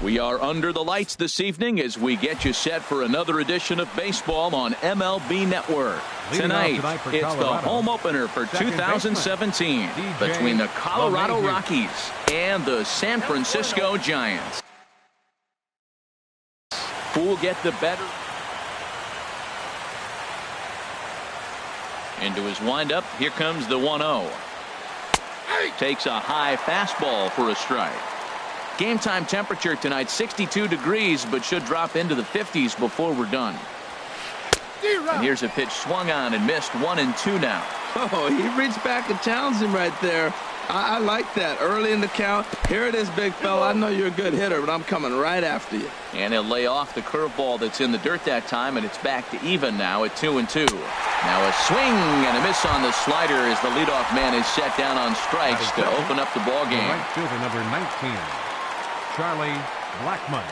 We are under the lights this evening as we get you set for another edition of baseball on MLB Network. Tonight, it's the home opener for 2017 between the Colorado Rockies and the San Francisco Giants. Who will get the better? Into his windup. Here comes the 1-0. Takes a high fastball for a strike. Game time temperature tonight 62 degrees, but should drop into the 50s before we're done. And here's a pitch swung on and missed. 1-2 now. Oh, he reached back and challenged him right there. I like that early in the count. Here it is, big fella. I know you're a good hitter, but I'm coming right after you. And he'll lay off the curveball that's in the dirt that time, and it's back to even now at 2-2. Now a swing and a miss on the slider as the leadoff man is set down on strikes to open up the ball game. Right fielder number 19, Charlie Blackmon.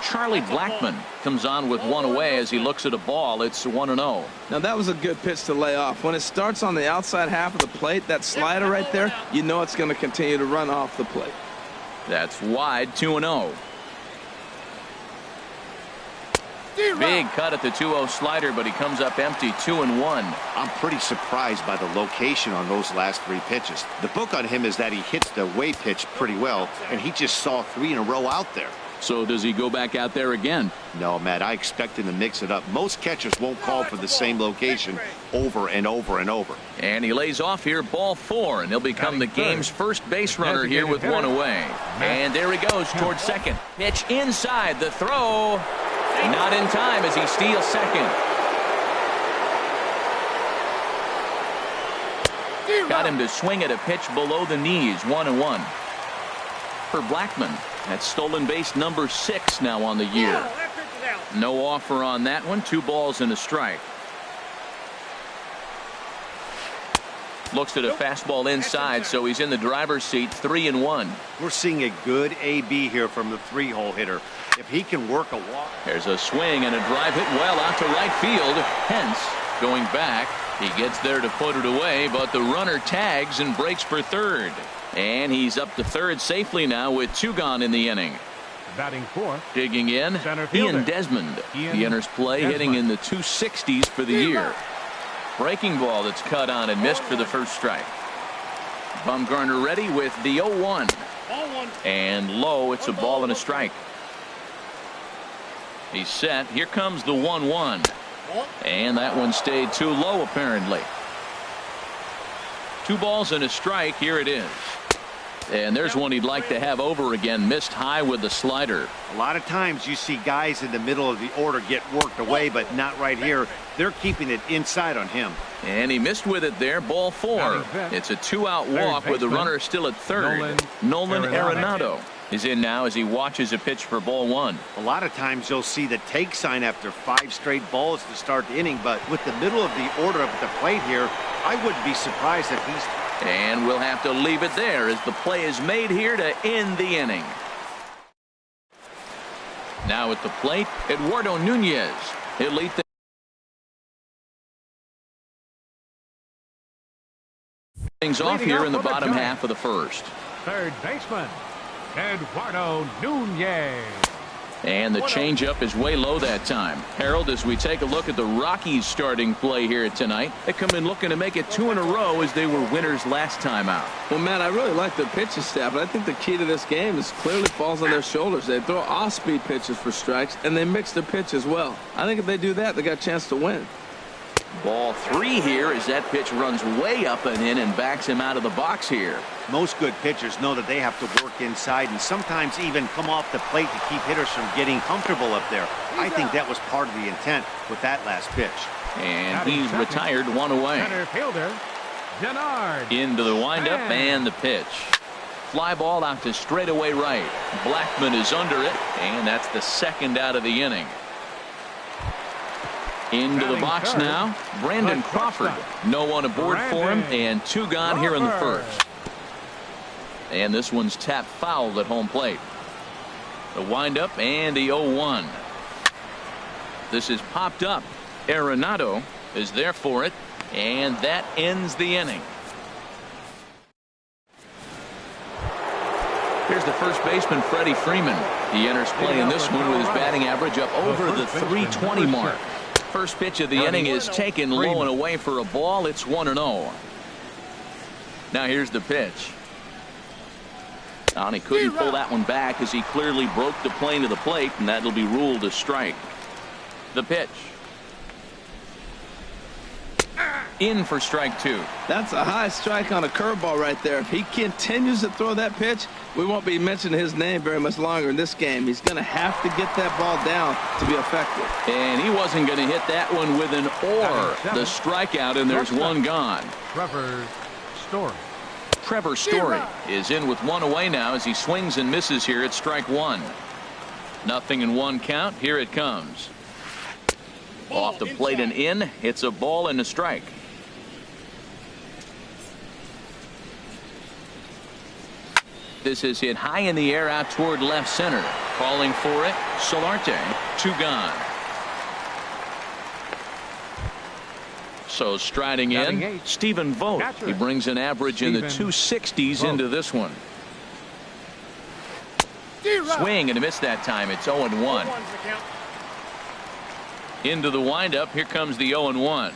Charlie Blackmon comes on with one away as he looks at a ball. It's 1-0. Now that was a good pitch to lay off. When it starts on the outside half of the plate, that slider right there, you know it's going to continue to run off the plate. That's wide. 2-0. Big cut at the 2-0 slider, but he comes up empty. 2-1. I'm pretty surprised by the location on those last three pitches. The book on him is that he hits the away pitch pretty well, and he just saw 3 in a row out there. So does he go back out there again? No, Matt, I expect him to mix it up. Most catchers won't call for the same location over and over and over. And he lays off here, ball 4, and he'll become the game's first base runner here with one away. And there he goes towards second. Pitch inside, the throw. Not in time as he steals second. Got him to swing at a pitch below the knees. 1-1. For Blackmon, that's stolen base number 6 now on the year. No offer on that one. 2 balls and a strike. Looks at a fastball inside, so he's in the driver's seat. 3-1. We're seeing a good AB here from the 3-hole hitter. If he can work a walk. There's a swing and a drive hit well out to right field. Hence, going back, he gets there to put it away, but the runner tags and breaks for third. And he's up to third safely now with 2 gone in the inning. Batting fourth. Digging in, Ian Desmond. He enters play hitting in the 260s for the year. Breaking ball that's cut on and missed for the first strike. Bumgarner ready with the 0-1. And low, it's a ball and a strike. He's set. Here comes the 1-1. And that one stayed too low apparently. 2 balls and a strike. Here it is. And there's one he'd like to have over again. Missed high with the slider. A lot of times you see guys in the middle of the order get worked away, but not right here. They're keeping it inside on him. And he missed with it there. Ball 4. It's a 2-out walk with the runner still at third. Nolan Arenado is in now as he watches a pitch for ball 1. A lot of times you'll see the take sign after 5 straight balls to start the inning, but with the middle of the order up at the plate here, I wouldn't be surprised if he's. And we'll have to leave it there as the play is made here to end the inning. Now at the plate, Eduardo Nunez. He'll lead things off here in the bottom half of the first. Third baseman, Eduardo Nunez. And the changeup is way low that time. Harold, as we take a look at the Rockies starting play here tonight, they come in looking to make it 2 in a row as they were winners last time out. Well, man, I really like the pitching staff, but I think the key to this game is clearly falls on their shoulders. They throw off-speed pitches for strikes, and they mix the pitch as well. I think if they do that, they got a chance to win. Ball 3 here as that pitch runs way up and in and backs him out of the box here. Most good pitchers know that they have to work inside and sometimes even come off the plate to keep hitters from getting comfortable up there. I think that was part of the intent with that last pitch. And he's retired, 1 away. Center fielder, Denard. Into the windup and the pitch. Fly ball out to straightaway right. Blackmon is under it, and that's the 2nd out of the inning. Into the box now, Brandon Crawford. No one aboard for him, and 2 gone here in the first. And this one's tapped foul at home plate. The windup and the 0-1. This is popped up. Arenado is there for it, and that ends the inning. Here's the first baseman, Freddie Freeman. He enters play in this one with his batting average up over the 320 mark. First pitch of the inning is taken low and away for a ball. It's 1-0. Now here's the pitch. And he couldn't pull that one back as he clearly broke the plane to the plate, and that'll be ruled a strike. The pitch. In for strike 2. That's a high strike on a curveball right there. If he continues to throw that pitch, we won't be mentioning his name very much longer in this game. He's going to have to get that ball down to be effective. And he wasn't going to hit that one with an or. The strikeout, and there's one gone. Trevor Story is in with one away now as he swings and misses here at strike 1. 0-1 count. Here it comes. Off the plate and in. It's a ball and a strike. This is hit high in the air out toward left center. Calling for it, Solarte. 2 gone. So striding in, Stephen Vogt. He brings an average in the 260s into this one. Swing and a miss that time. It's 0-1. Into the windup. Here comes the 0-1.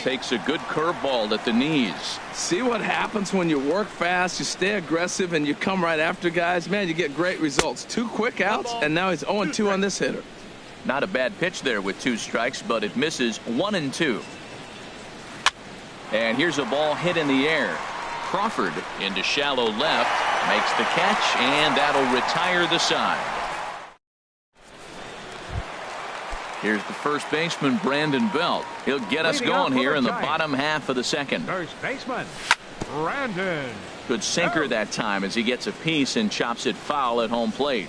Takes a good curveball at the knees. See what happens when you work fast, you stay aggressive, and you come right after guys. Man, you get great results. 2 quick outs, and now he's 0-2 on this hitter. Not a bad pitch there with 2 strikes, but it misses 1-2. And here's a ball hit in the air. Crawford into shallow left, makes the catch, and that'll retire the side. Here's the first baseman, Brandon Belt. He'll get us going here in the bottom half of the second. First baseman, Brandon. Good sinker that time as he gets a piece and chops it foul at home plate.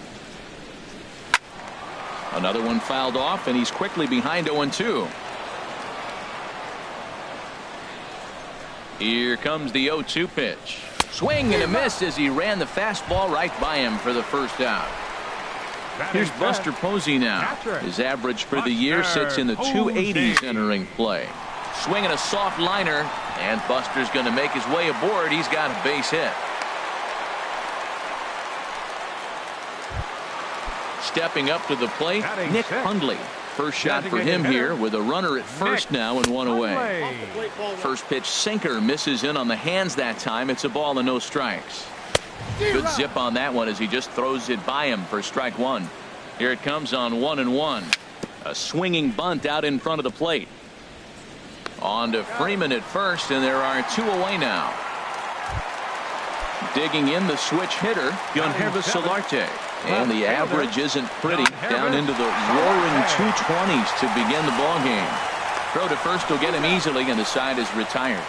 Another one fouled off, and he's quickly behind 0-2. Here comes the 0-2 pitch. Swing and a miss as he ran the fastball right by him for the first out. Here's Buster Posey now. His average for the year sits in the 280s entering play. Swinging a soft liner, and Buster's going to make his way aboard. He's got a base hit. Stepping up to the plate, Nick Hundley. First shot for him here with a runner at first now and 1 away. First pitch sinker misses in on the hands that time. It's a ball and no strikes. Good zip on that one as he just throws it by him for strike 1. Here it comes on 1-1. A swinging bunt out in front of the plate. On to Freeman at first, and there are 2 away now. Digging in the switch hitter, Solarte. And the average isn't pretty, down into the roaring 220s to begin the ball game. Throw to first will get him easily, and the side is retired.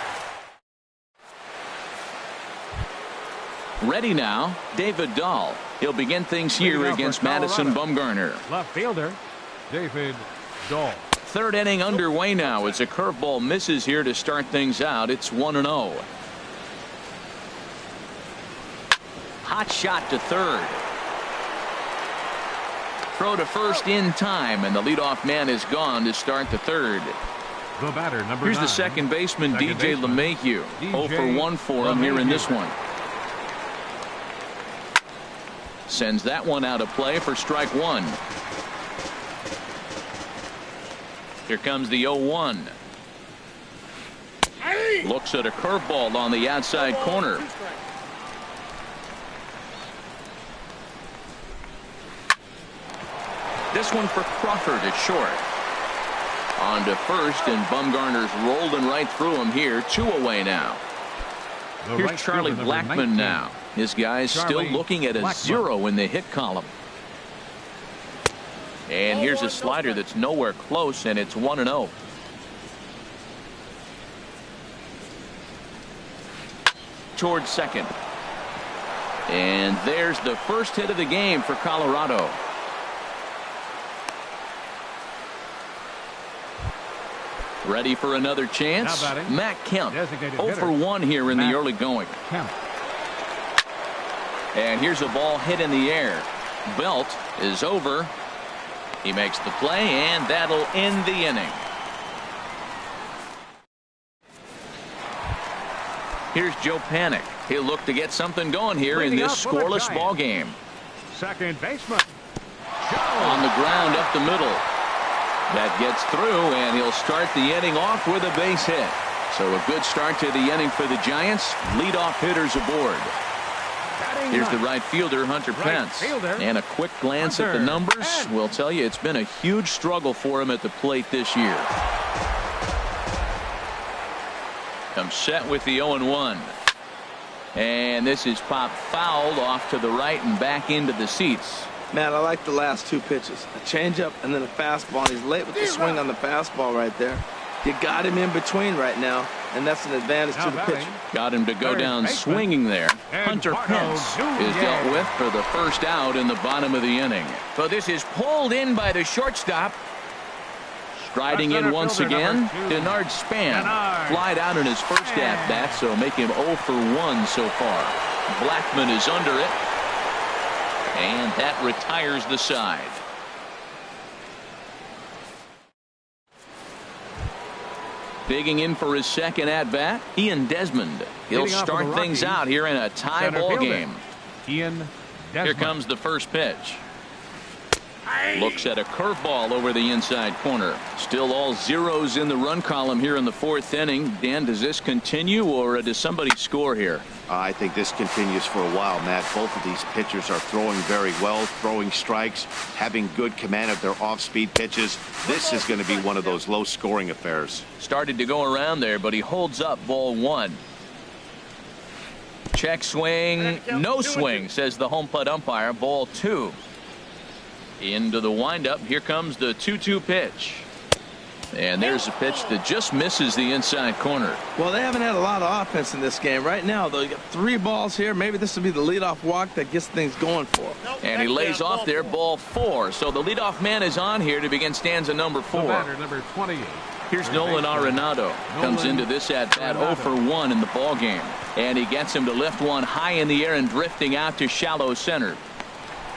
Ready now, David Dahl. He'll begin things here against Madison Bumgarner. Left fielder, David Dahl. Third inning underway now as a curveball misses here to start things out. It's 1-0. Hot shot to third. Throw to first in time, and the leadoff man is gone to start the third. The batter, number Here's 9. the second baseman, DJ LeMahieu. 0 for 1 for him here in this one. Sends that one out of play for strike 1. Here comes the 0-1. Looks at a curveball on the outside corner. This one for Crawford at short. On to first, and Bumgarner's rolling right through him here. 2 away now. Here's Charlie Blackmon now. His guy's still looking at a 0 in the hit column. And here's a slider that's nowhere close, and it's 1-0. Towards second. And there's the first hit of the game for Colorado. Ready for another chance? Matt Kemp. 0 for 1 here in the early going. And here's a ball hit in the air. Belt is over. He makes the play, and that'll end the inning. Here's Joe Panic. He'll look to get something going here in this scoreless ball game. Second baseman. On the ground up the middle. That gets through, and he'll start the inning off with a base hit. So a good start to the inning for the Giants. Leadoff hitters aboard. Here's the right fielder, Hunter Pence. And a quick glance at the numbers will tell you it's been a huge struggle for him at the plate this year. Comes set with the 0-1. And this is popped fouled off to the right and back into the seats. Man, I like the last two pitches. A changeup and then a fastball. And he's late with the swing on the fastball right there. You got him in between right now, and that's an advantage to the pitcher. Got him to go down swinging there. Hunter Pence is dealt with for the first out in the bottom of the inning. So this is pulled in by the shortstop. Striding in once again, Denard Span. Flied out in his first at-bat, so make him 0 for 1 so far. Blackman is under it. And that retires the side. Digging in for his second at-bat, Ian Desmond. He'll start things out here in a tie ball game. Ian Desmond. Here comes the first pitch. Looks at a curveball over the inside corner. Still all zeros in the run column here in the fourth inning. Dan, does this continue, or does somebody score here? I think this continues for a while, Matt. Both of these pitchers are throwing very well, throwing strikes, having good command of their off-speed pitches. This is going to be one of those low-scoring affairs. Started to go around there, but he holds up ball 1. Check swing, no swing, says the home plate umpire. Ball 2. Into the windup. Here comes the 2-2 pitch. And there's a pitch that just misses the inside corner. Well, they haven't had a lot of offense in this game. Right now, though, you got 3 balls here. Maybe this will be the leadoff walk that gets things going for him. And he lays off there, ball 4. So the leadoff man is on here to begin stanza number 4. Number 28. Here's Nolan Arenado. Comes into this at-bat 0 for 1 in the ball game. And he gets him to lift one high in the air and drifting out to shallow center.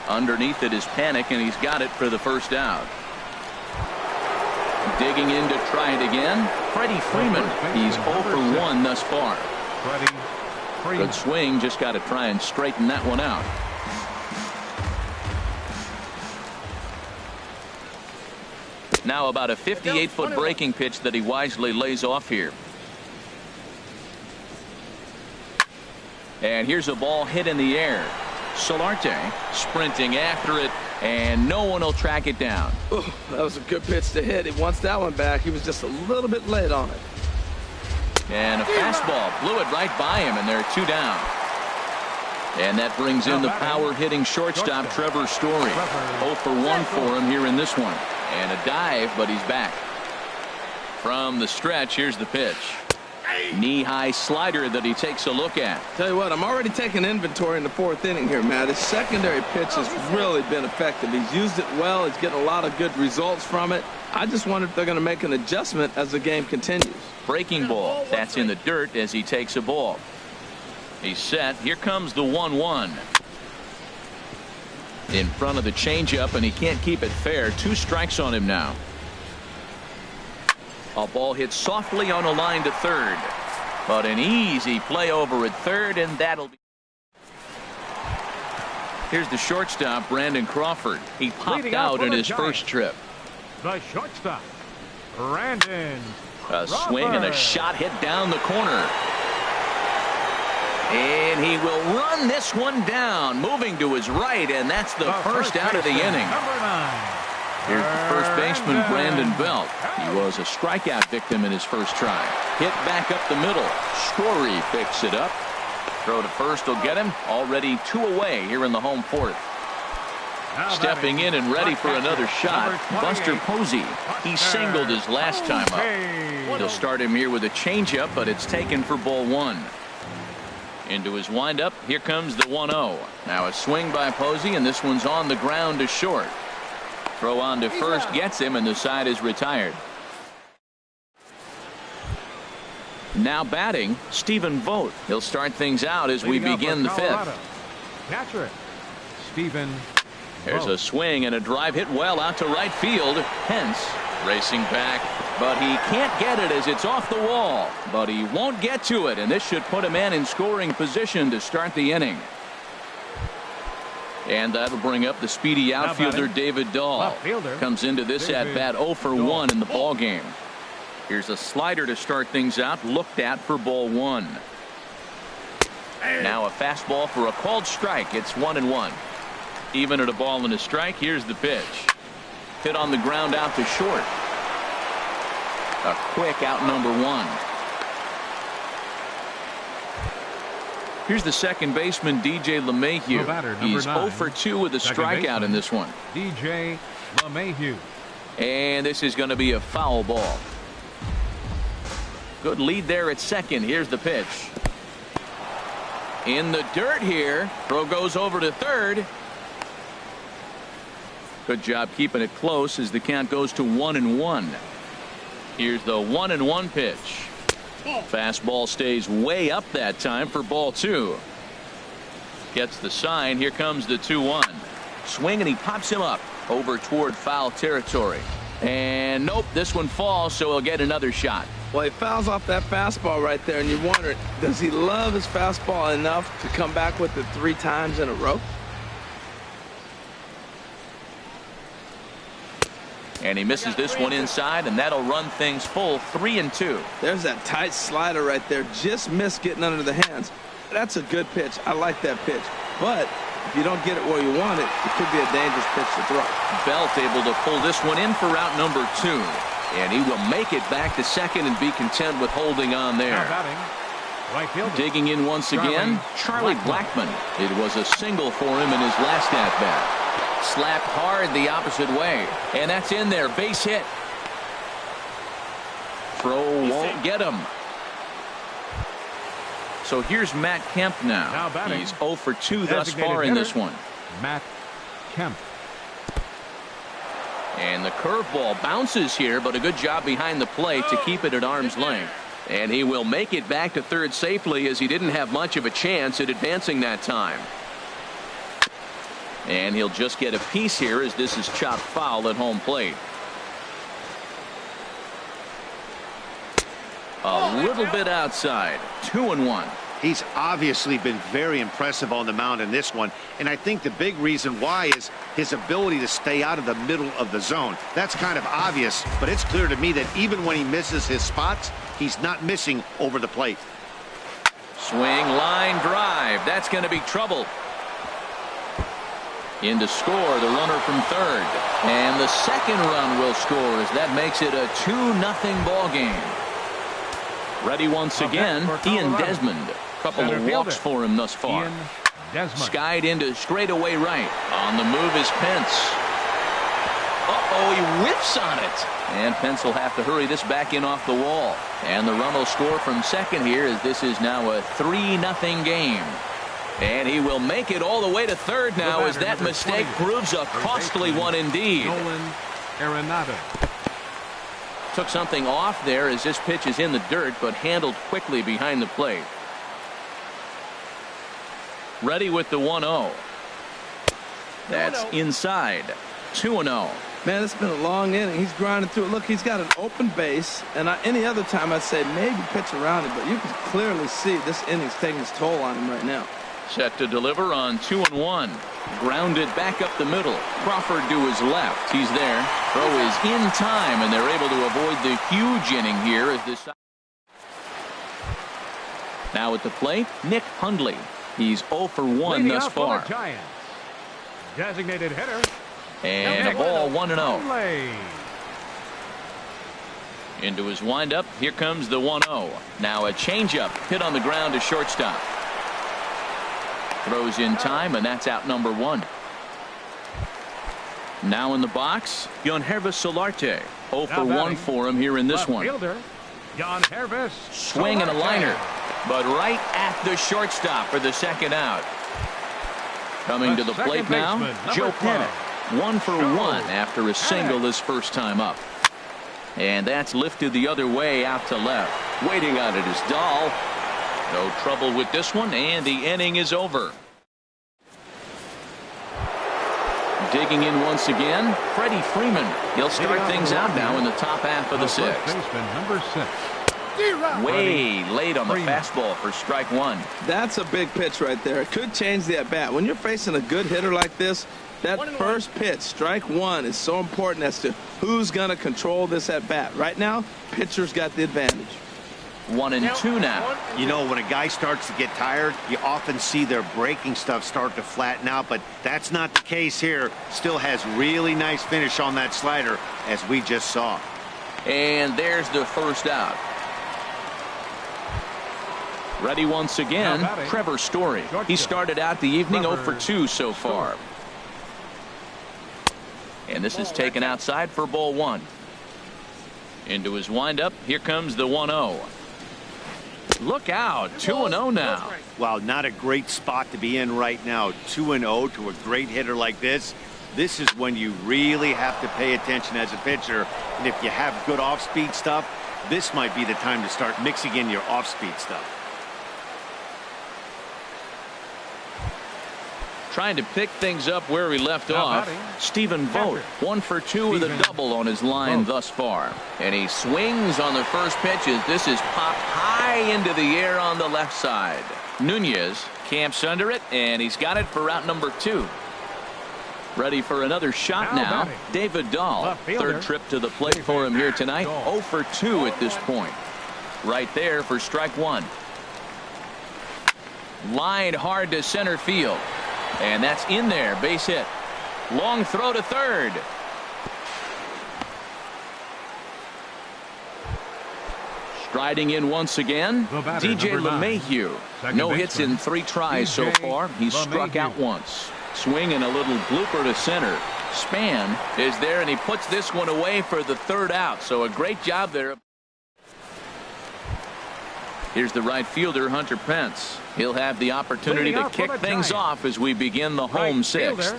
Underneath it is Panic, and he's got it for the first out. Digging in to try it again, Freddie Freeman. He's 0 for 1 thus far. Good swing, just got to try and straighten that one out. Now about a 58-foot breaking pitch that he wisely lays off here. And here's a ball hit in the air. Solarte sprinting after it, and no one will track it down. Oh, that was a good pitch to hit. He wants that one back. He was just a little bit late on it. And a fastball blew it right by him, and they're 2 down. And that brings in the power-hitting shortstop Trevor Story. 0 for 1 for him here in this one. And a dive, but he's back. From the stretch, here's the pitch. Knee-high slider that he takes a look at. Tell you what, I'm already taking inventory in the 4th inning here, Matt. His secondary pitch has really been effective. He's used it well. He's getting a lot of good results from it. I just wonder if they're going to make an adjustment as the game continues. Breaking ball. That's in the dirt as he takes a ball. He's set. Here comes the 1-1. In front of the changeup, and he can't keep it fair. 2 strikes on him now. A ball hit softly on a line to third. But an easy play over at third, and that'll be. Here's the shortstop, Brandon Crawford. He popped out in his first trip. The shortstop, Brandon A swing and a shot hit down the corner. And he will run this one down, moving to his right, and that's the first out of the inning. Number 9. Here's the first baseman, Brandon Belt. He was a strikeout victim in his first try. Hit back up the middle. Story picks it up. Throw to first will get him. Already 2 away here in the home 4th. Stepping in and ready for another shot, Buster Posey. He singled his last time up. They'll start him here with a changeup, but it's taken for ball 1. Into his windup, here comes the 1-0. Now a swing by Posey, and this one's on the ground to short. Throw on to first gets him, and the side is retired. Now batting, Stephen Vogt. He'll start things out as we begin the 5th. Catcher, Stephen. There's a swing and a drive hit well out to right field. Hence racing back but he can't get it as it's off the wall. But he won't get to it, and this should put a man in scoring position to start the inning. And that'll bring up the speedy outfielder David Dahl. Comes into this at bat 0 for 1 in the ball game. Here's a slider to start things out, looked at for ball 1. Now a fastball for a called strike. It's 1-1. Even at a ball and a strike. Here's the pitch. Hit on the ground out to short. A quick out number 1. Here's the second baseman, DJ LeMahieu. He's 0 for 2 with a strikeout in this one. DJ LeMahieu. And this is going to be a foul ball. Good lead there at second. Here's the pitch. In the dirt here. Throw goes over to third. Good job keeping it close as the count goes to 1-1. Here's the 1-1 pitch. Fastball stays way up that time for ball 2. Gets the sign. Here comes the 2-1. Swing, and he pops him up over toward foul territory. And nope, this one falls, so he'll get another shot. Well, he fouls off that fastball right there, and you wonder, does he love his fastball enough to come back with it 3 times in a row? And he misses this one inside, and that'll run things full 3-2. There's that tight slider right there. Just missed getting under the hands. That's a good pitch. I like that pitch. But if you don't get it where you want it, it could be a dangerous pitch to throw. Belt able to pull this one in for out number 2. And he will make it back to second and be content with holding on there. Digging in once again, Charlie Blackmon. It was a single for him in his last at-bat. Slapped hard the opposite way, and that's in there. Base hit. Throw won't get him. So here's Matt Kemp now. He's 0 for 2 thus far in this one. Matt Kemp. And the curveball bounces here, but a good job behind the plate to keep it at arm's length. And he will make it back to third safely, as he didn't have much of a chance at advancing that time. And he'll just get a piece here as this is chopped foul at home plate. A little bit outside. 2-1. He's obviously been very impressive on the mound in this one, and I think the big reason why is his ability to stay out of the middle of the zone. That's kind of obvious, but it's clear to me that even when he misses his spots, he's not missing over the plate. Swing, line drive. That's going to be trouble. In to score, the runner from third. And the second run will score as that makes it a 2-0 ball game. Ready once again, Ian Desmond. Couple of walks for him thus far. Skied into straightaway right. On the move is Pence. Uh-oh, he whiffs on it. And Pence will have to hurry this back in off the wall. And the run will score from second here as this is now a 3-0 game. And he will make it all the way to third now as that mistake proves a costly one indeed. Took something off there as this pitch is in the dirt, but handled quickly behind the plate. Ready with the 1-0. That's inside. 2-0. Man, it's been a long inning. He's grinding through it. Look, he's got an open base, and any other time I'd say maybe pitch around it, but you can clearly see this inning's taking its toll on him right now. Set to deliver on 2-1. Grounded back up the middle. Crawford to his left. He's there. Throw is in time, and they're able to avoid the huge inning here as this. Now at the plate, Nick Hundley. He's 0 for 1 thus far. Designated hitter. And a ball 1-0. Into his windup. Here comes the 1-0. Now a changeup hit on the ground to shortstop. Throws in time, and that's out number 1. Now in the box, Hrezzo Solarte. 0 for 1 for him here in this one. Swing and a liner, but right at the shortstop for the second out. Coming to the plate now, Joe Pennant. 1 for 1 after a single his first time up. And that's lifted the other way out to left. Waiting on it is Dahl. No trouble with this one, and the inning is over. Digging in once again, Freddie Freeman. He'll start things out now in the top half of the sixth. Baseman number 6. Way late on the fastball for strike one. That's a big pitch right there. It could change the at-bat. When you're facing a good hitter like this, that first pitch, strike one, is so important as to who's going to control this at-bat. Right now, pitcher's got the advantage. 1-2 now. You know, when a guy starts to get tired, you often see their breaking stuff start to flatten out, but that's not the case here. Still has really nice finish on that slider, as we just saw. And there's the first out. Ready once again, Trevor Story. He started out the evening 0 for 2 so far. And this is taken outside for ball one. Into his windup, here comes the 1-0. Look out, 2-0 now. Wow, not a great spot to be in right now. 2-0 to a great hitter like this. This is when you really have to pay attention as a pitcher. And if you have good off-speed stuff, this might be the time to start mixing in your off-speed stuff. Trying to pick things up where he left off. Stephen Vogt, 1 for 2 with a double on his line thus far. And he swings on the first pitch as this is popped high into the air on the left side. Nunez camps under it, and he's got it for out number 2. Ready for another shot now. David Dahl, third trip to the plate for him here tonight. 0 for 2 at this point. Right there for strike one. Line hard to center field. And that's in there, base hit. Long throw to third. Striding in once again, DJ LeMahieu. No hits in 3 tries so far. He's struck out once. Swing and a little blooper to center. Span is there, and he puts this one away for the third out. So a great job there. Here's the right fielder, Hunter Pence. He'll have the opportunity to kick things off as we begin the home sixth.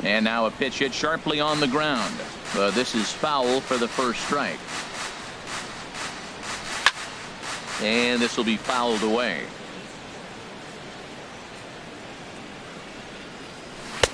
And now a pitch hit sharply on the ground. This is foul for the first strike. And this will be fouled away.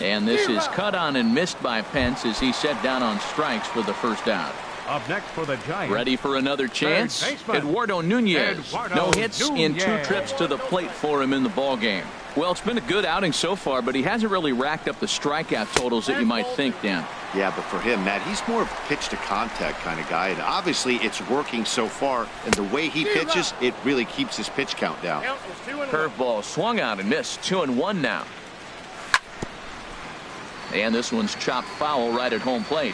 And this is cut on and missed by Pence as he set down on strikes for the first out. Up next for the Giants. Ready for another chance? Eduardo Nunez. No hits in 2 trips to the plate for him in the ball game. Well, it's been a good outing so far, but he hasn't really racked up the strikeout totals that you might think, Dan. Yeah, but for him, Matt, he's more of a pitch to contact kind of guy, and obviously it's working so far, and the way he pitches, it really keeps his pitch count down. Curveball swung out and missed. 2-1 now. And this one's chopped foul right at home plate.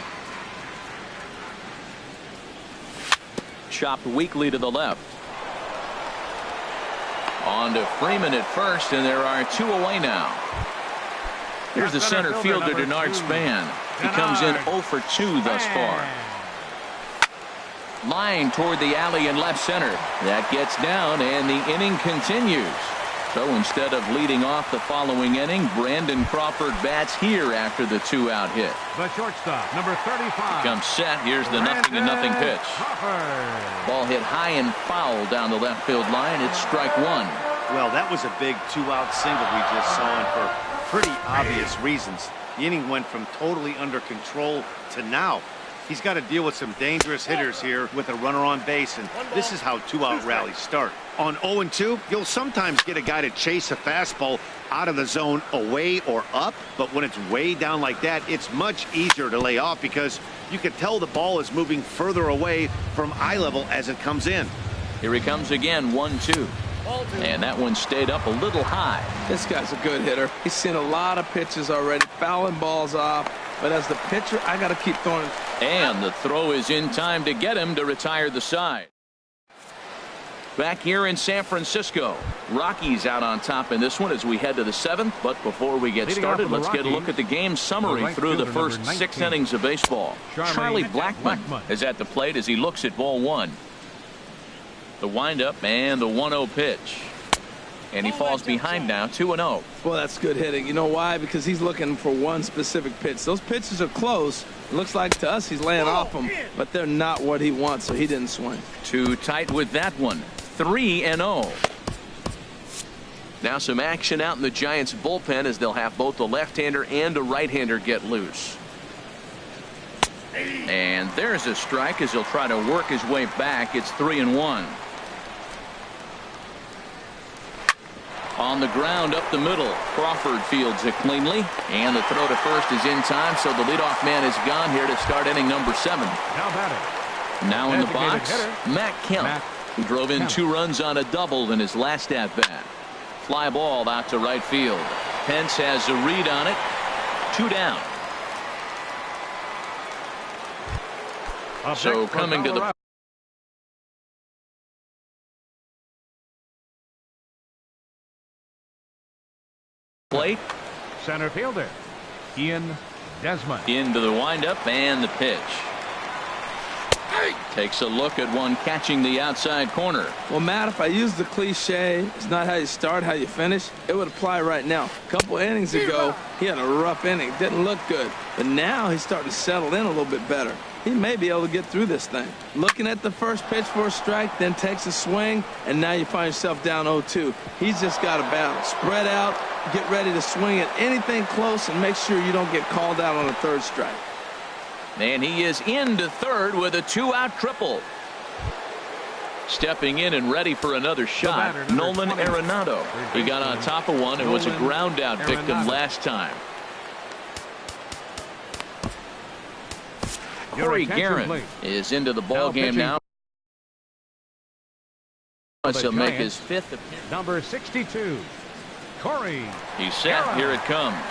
Chopped weakly to the left. On to Freeman at first, and there are 2 away now. Here's the center fielder, Denard Span. He comes in 0 for 2 thus far. Line toward the alley in left center. That gets down, and the inning continues. So instead of leading off the following inning, Brandon Crawford bats here after the 2-out hit. The shortstop, number 35. Comes set. Here's the 0-0 pitch. Ball hit high and foul down the left field line. It's strike one. Well, that was a big 2-out single we just saw, and for pretty obvious reasons. The inning went from totally under control to now. He's got to deal with some dangerous hitters here with a runner on base, and this is how 2-out rallies start. On 0-2, you'll sometimes get a guy to chase a fastball out of the zone away or up, but when it's way down like that, it's much easier to lay off because you can tell the ball is moving further away from eye level as it comes in. Here he comes again, 1-2. And that one stayed up a little high. This guy's a good hitter. He's seen a lot of pitches already, fouling balls off. But as the pitcher, I got to keep throwing. And the throw is in time to get him to retire the side. Back here in San Francisco, Rockies out on top in this one as we head to the 7th. But before we get started, let's get a look at the game summary through the first 6 innings of baseball. Charlie Blackmon is at the plate as he looks at ball one. The windup and the 1-0 pitch. And he falls behind now, 2-0. Well, that's good hitting. You know why? Because he's looking for one specific pitch. Those pitches are close. It looks like to us he's laying off them, but they're not what he wants, so he didn't swing. Too tight with that one. 3-0. Now some action out in the Giants bullpen as they'll have both a left-hander and a right-hander get loose. And there's a strike as he'll try to work his way back. It's 3-1. On the ground up the middle. Crawford fields it cleanly. And the throw to first is in time, so the leadoff man is gone here to start inning number 7. Now in the box, Matt Kemp, who drove in 2 runs on a double in his last at-bat. Fly ball out to right field. Pence has a read on it. 2 down. So coming to the plate. Center fielder Ian Desmond. Into the windup and the pitch. Takes a look at one catching the outside corner. Well, Matt, if I use the cliche, it's not how you start, how you finish, it would apply right now. A couple innings ago, he had a rough inning. Didn't look good. But now he's starting to settle in a little bit better. He may be able to get through this thing. Looking at the first pitch for a strike, then takes a swing, and now you find yourself down 0-2. He's just got to battle. Spread out, get ready to swing at anything close, and make sure you don't get called out on a 3rd strike. And he is into 3rd with a 2-out triple. Stepping in and ready for another shot, Nolan Arenado. He got on top of one and was a ground out victim last time. Corey Guerin is into the ball game now. He'll make his 5th appearance. Number 62, Corey. He's set. Here it comes.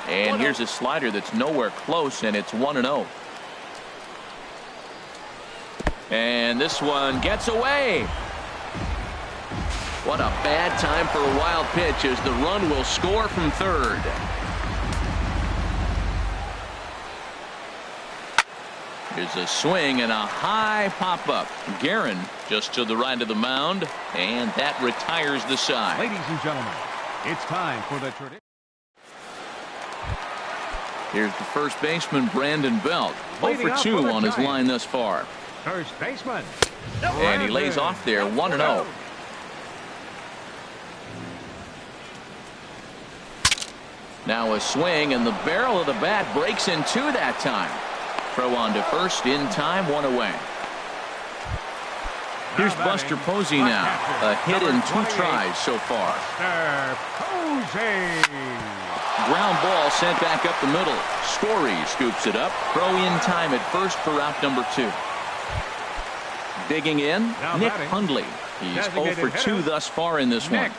And here's a slider that's nowhere close, and it's 1-0. And this one gets away. What a bad time for a wild pitch as the run will score from 3rd. Here's a swing and a high pop-up. Guerin just to the right of the mound, and that retires the side. Ladies and gentlemen, it's time for the tradition. Here's the first baseman, Brandon Belt. 0 for 2 on his line thus far. First baseman. And he lays off there, 1-0. Now a swing, and the barrel of the bat breaks in 2 that time. Throw on to first in time, 1 away. Here's Buster Posey now. A hit in 2 tries so far. Posey. Ground ball sent back up the middle. Story scoops it up. Throw in time at first for out number 2. Digging in, Nick Hundley. He's 0 for 2 thus far in this one.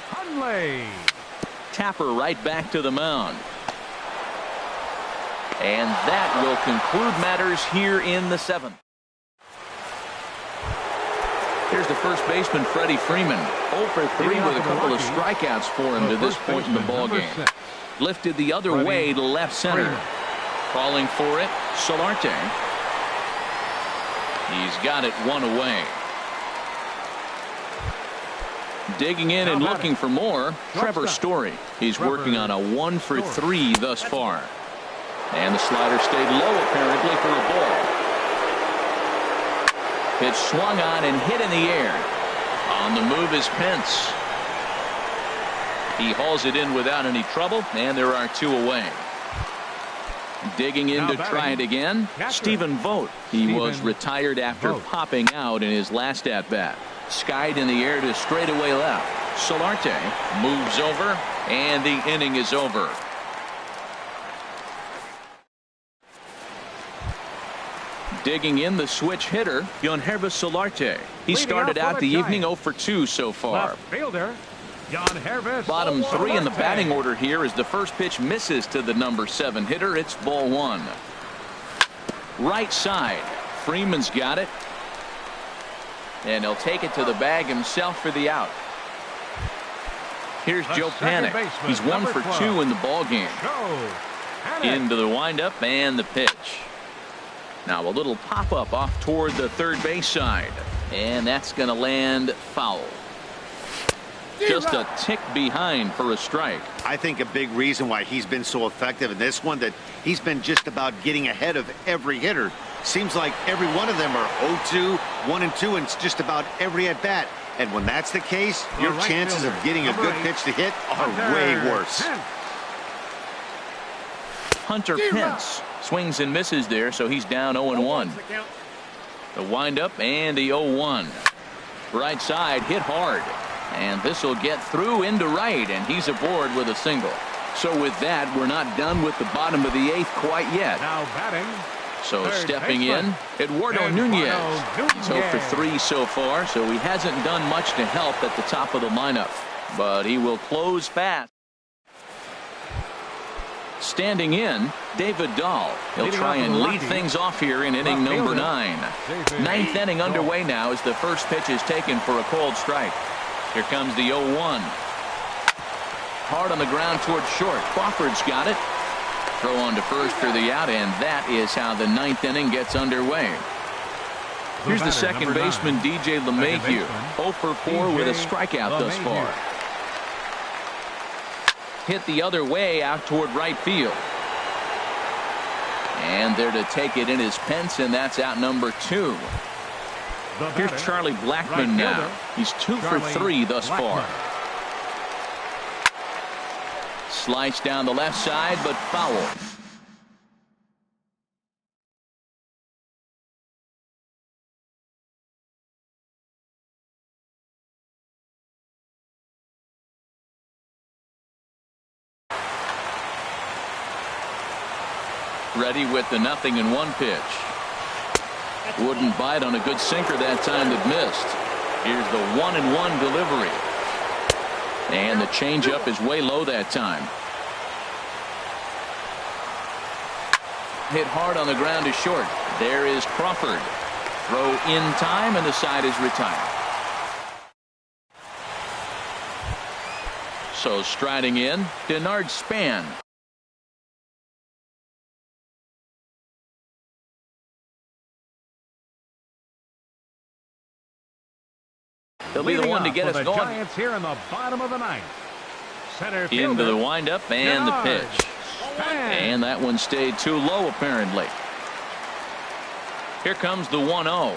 Hundley. Tapper right back to the mound. And that will conclude matters here in the 7th. Here's the first baseman, Freddie Freeman. 0 for 3 with a couple of strikeouts for him to this point in the ballgame. Lifted the other way to left center. Calling for it, Solarte. He's got it 1 away. Digging in and looking for more, Trevor Story. He's working on a 1 for 3 thus far. And the slider stayed low apparently for a ball. Pitch swung on and hit in the air. On the move is Pence. He hauls it in without any trouble, and there are 2 away. Digging in to try it again, Stephen Vogt. He was retired after popping out in his last at-bat. Skied in the air to straightaway left. Solarte moves over, and the inning is over. Digging in, the switch hitter, Hrezzo Solarte. He started out the evening 0 for 2 so far. Bottom 3 in the batting order here as the first pitch misses to the number 7 hitter. It's ball 1. Right side. Freeman's got it. And he'll take it to the bag himself for the out. Here's Joe Panik. He's 1 for 2 in the ball game. Into the windup and the pitch. Now a little pop-up off toward the 3rd base side. And that's going to land foul. Just a tick behind for a strike. I think a big reason why he's been so effective in this one, that he's been just about getting ahead of every hitter. Seems like every one of them are 0-2, 1-2, and it's just about every at-bat. And when that's the case, The your right chances fielder, of getting a number good 8, pitch to hit are way worse. Hunter Pence swings and misses there, so he's down 0-1. The windup and the 0-1. Right side hit hard, and this will get through into right, and he's aboard with a single. So with that, we're not done with the bottom of the 8th quite yet. Now batting. So Third stepping baseman, in, Eduardo Nunez. He's 0 for 3 so far, so he hasn't done much to help at the top of the lineup. But he will close fast. Standing in, David Dahl. He'll try and lead things off here in inning number 9. 9th inning underway now as the first pitch is taken for a cold strike. Here comes the 0-1. Hard on the ground towards short. Crawford's got it. Throw on to first for the out, and that is how the 9th inning gets underway. Here's the second baseman, DJ LeMahieu. 0 for 4 with a strikeout thus far. Hit the other way out toward right field. And there to take it in is Pence, and that's out number 2. Here's Charlie Blackmon now. He's 2 for 3 thus far. Sliced down the left side, but foul. Ready with the 0-1 pitch. Wouldn't bite on a good sinker that time that missed. Here's the 1-1 delivery. And the changeup is way low that time. Hit hard on the ground to short. There is Crawford. Throw in time, and the side is retired. So striding in, Denard Span. He'll be the one to get us going. Giants here in the bottom of the 9th. Center Into the windup and the pitch. And that one stayed too low apparently. Here comes the 1-0.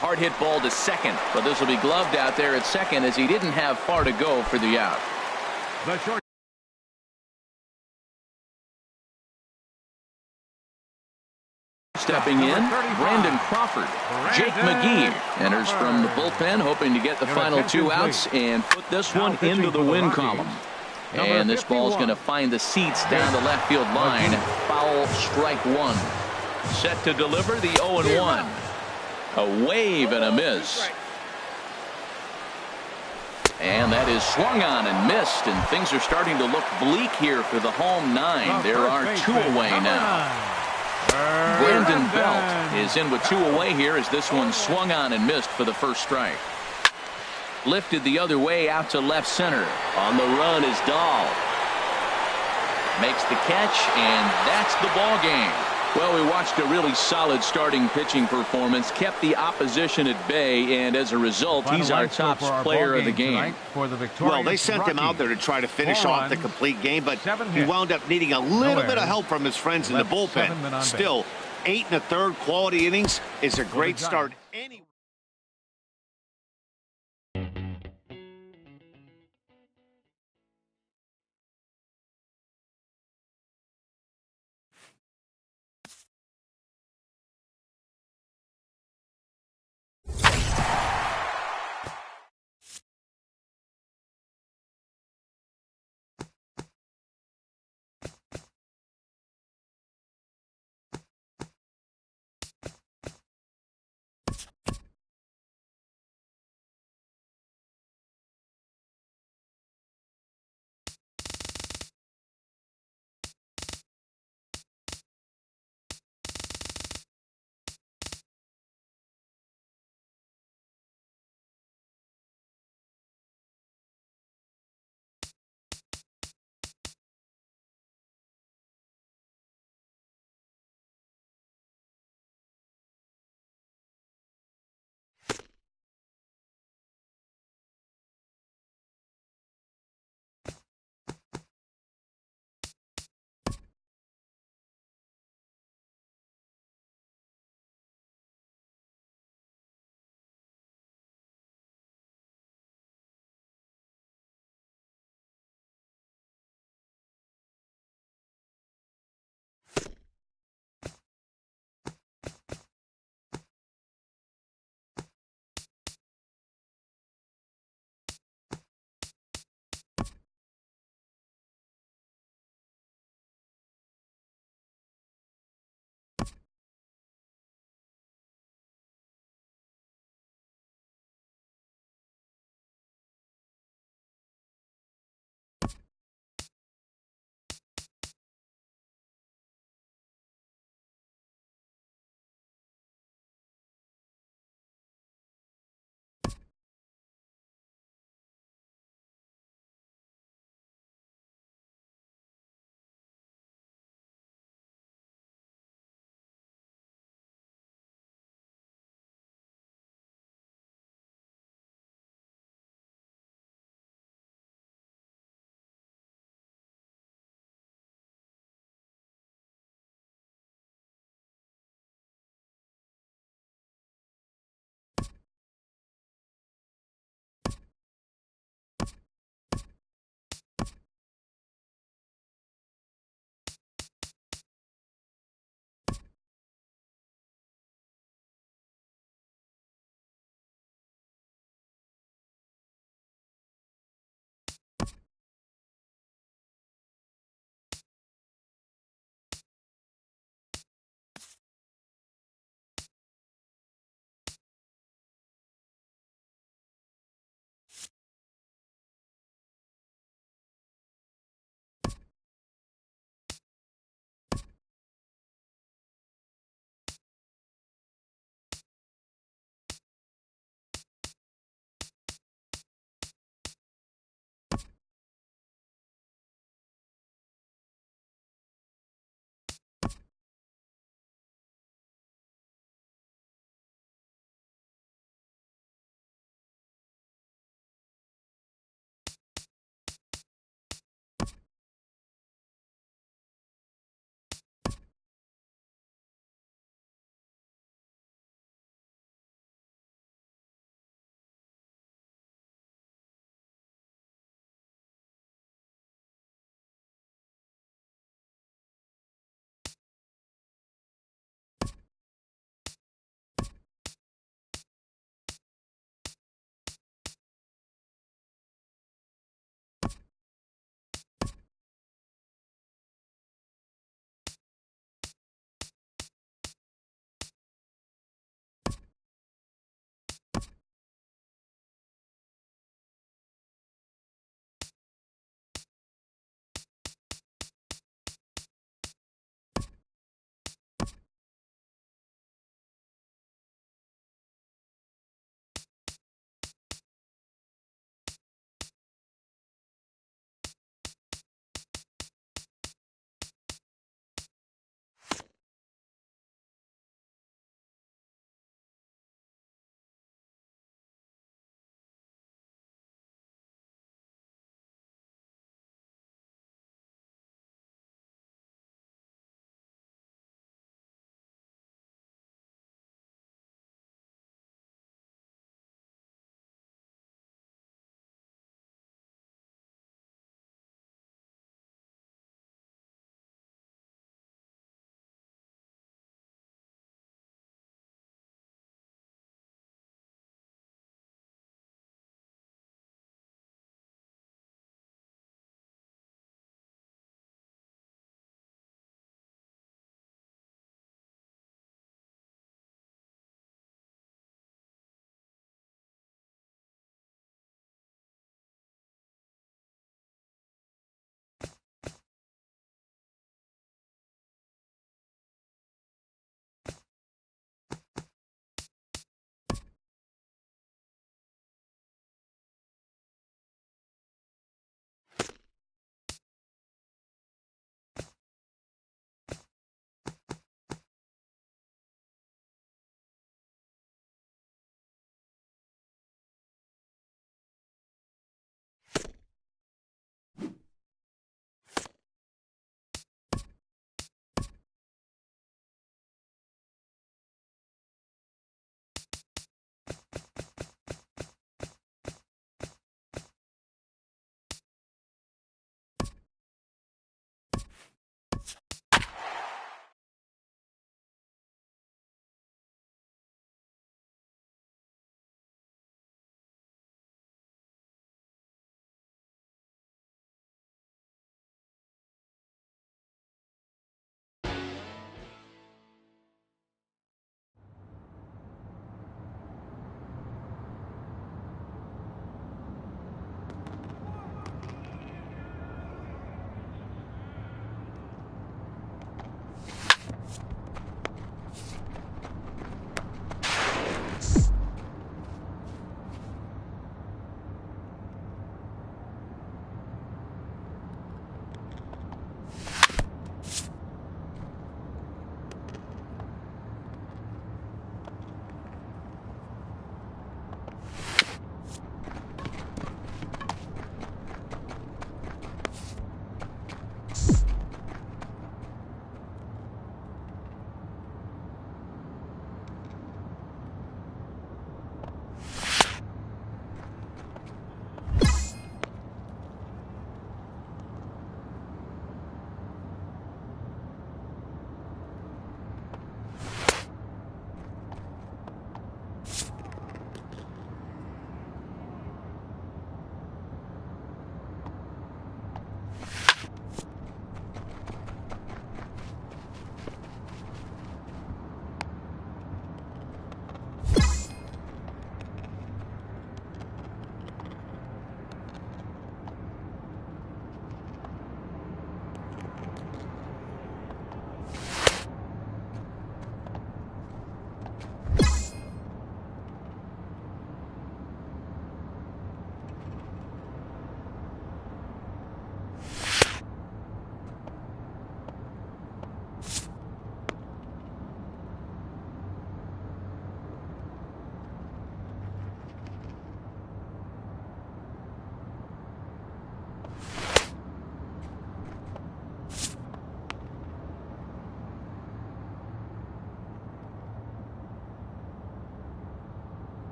Hard hit ball to second, but this will be gloved out there at second as he didn't have far to go for the out. The short. Stepping in, Brandon Crawford. Jake McGee enters from the bullpen, hoping to get the final 2 outs and put this one into the win column. And this ball's going to find the seats down the left field line. Foul, strike 1. Set to deliver the 0-1. A wave and a miss. And that is swung on and missed, and things are starting to look bleak here for the home 9. There are 2 away now. Brandon Belt is in with 2 away here as this one swung on and missed for the first strike. Lifted the other way out to left center. On the run is Dahl. Makes the catch, and that's the ball game. Well, we watched a really solid starting pitching performance, kept the opposition at bay, and as a result, he's our top player of the game. Well, they sent him out there to try to finish off the complete game, but he wound up needing a little bit of help from his friends in the bullpen. Still, 8 1/3 quality innings is a great start.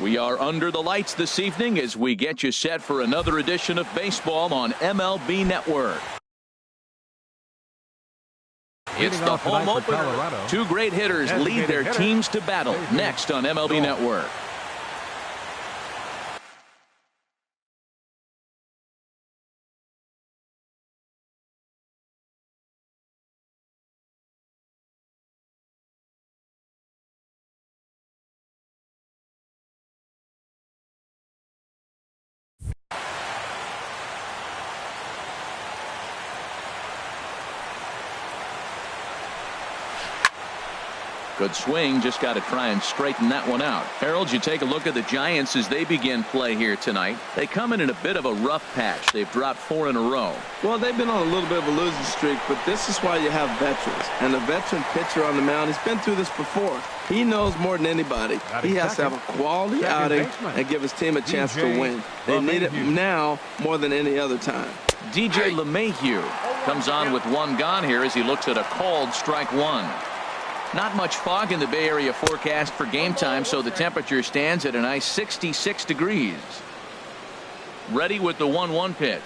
We are under the lights this evening as we get you set for another edition of baseball on MLB Network. It's the home opener. Two great hitters lead their teams to battle next on MLB Network. Good swing, just got to try and straighten that one out. Harold, you take a look at the Giants as they begin play here tonight. They come in a bit of a rough patch. They've dropped 4 in a row. Well, they've been on a little bit of a losing streak, but this is why you have veterans. And a veteran pitcher on the mound, he's been through this before. He knows more than anybody. He has to have a quality outing and give his team a chance to win. They need it now more than any other time. DJ LeMahieu comes on with 1 gone here as he looks at a called strike 1. Not much fog in the Bay Area forecast for game time, so the temperature stands at a nice 66 degrees. Ready with the 1-1 pitch.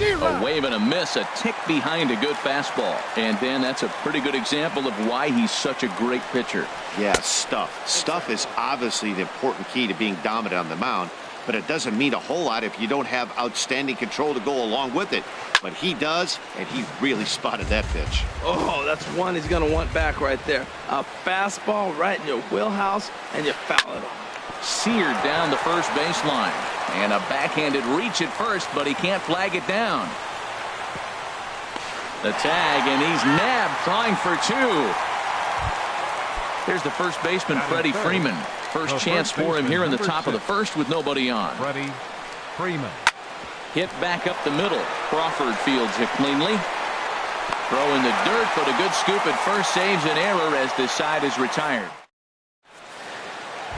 A wave and a miss, a tick behind a good fastball. And then that's a pretty good example of why he's such a great pitcher. Yeah, stuff. Stuff is obviously the important key to being dominant on the mound, but it doesn't mean a whole lot if you don't have outstanding control to go along with it. But he does, and he really spotted that pitch. Oh, that's one he's going to want back right there. A fastball right in your wheelhouse, and you foul it off. Seared down the first baseline. And a backhanded reach at first, but he can't flag it down. The tag, and he's nabbed, trying for 2. Here's the first baseman, Freddie Freeman. First chance for him here in the top of the first with nobody on. Freddie Freeman. Hit back up the middle. Crawford fields it cleanly. Throw in the dirt, but a good scoop at first saves an error as this side is retired.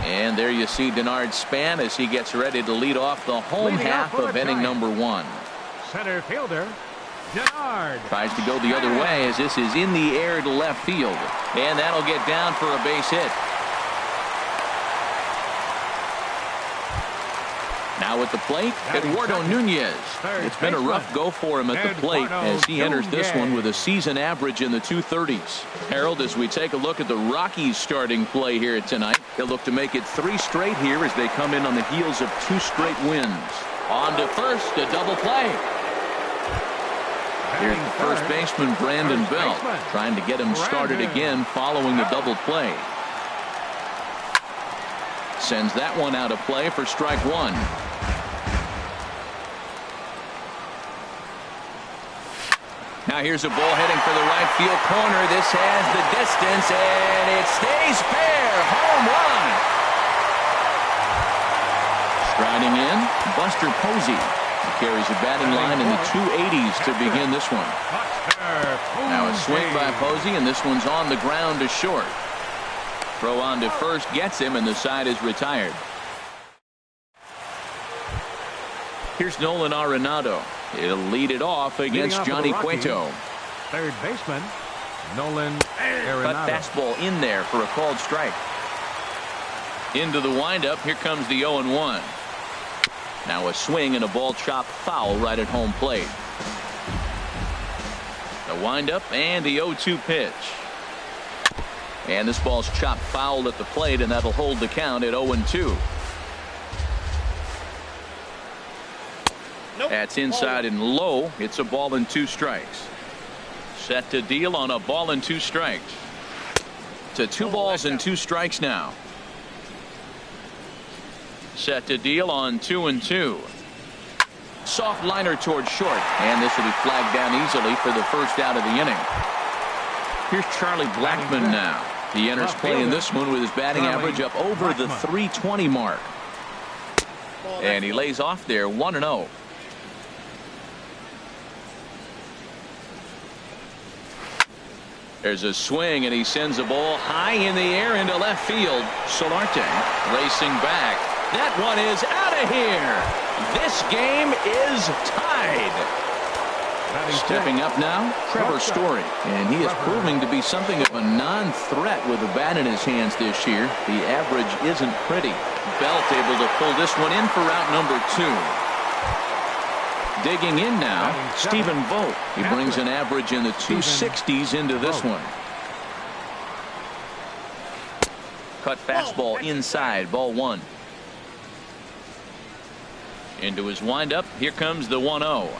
And there you see Denard Span as he gets ready to lead off the home half of inning number 1. Center fielder Denard tries to go the other way as this is in the air to left field. And that'll get down for a base hit. Now at the plate, Eduardo Nunez. It's been a rough go for him at the plate as he enters this one with a season average in the 230s. Harold, as we take a look at the Rockies starting play here tonight, they'll look to make it 3 straight here as they come in on the heels of 2 straight wins. On to first, a double play. Here's the first baseman, Brandon Belt, trying to get him started again following the double play. Sends that one out of play for strike 1. Now here's a ball heading for the right field corner. This has the distance, and it stays fair. Home run. Striding in, Buster Posey. He carries a batting line in the 280s to begin this one. Now a swing by Posey, and this one's on the ground to short. Throw on to first gets him, and the side is retired. Here's Nolan Arenado. He'll lead it off against Johnny Cueto. Third baseman Nolan Arenado. Cut fastball in there for a called strike. Into the windup. Here comes the 0-1. Now a swing and a ball chopped foul right at home plate. The windup and the 0-2 pitch. And this ball's chopped foul at the plate, and that'll hold the count at 0-2. Nope. That's inside and low. It's a ball and 2 strikes. Set to deal on a ball and 2 strikes. To 2 balls and 2 strikes now. Set to deal on 2-2. Soft liner towards short, and this will be flagged down easily for the first out of the inning. Here's Charlie Blackmon now. He enters play in this one with his batting average up over the 320 mark. And he lays off there 1-0. There's a swing, and he sends a ball high in the air into left field. Solarte racing back. That one is out of here. This game is tied. Stepping up now, Trevor Story, and he is proving to be something of a non-threat with the bat in his hands this year. The average isn't pretty. Belt able to pull this one in for out number 2. Digging in now, Stephen Vogt. He brings an average in the 260s into this one. Cut fastball inside, ball 1. Into his windup, here comes the 1-0.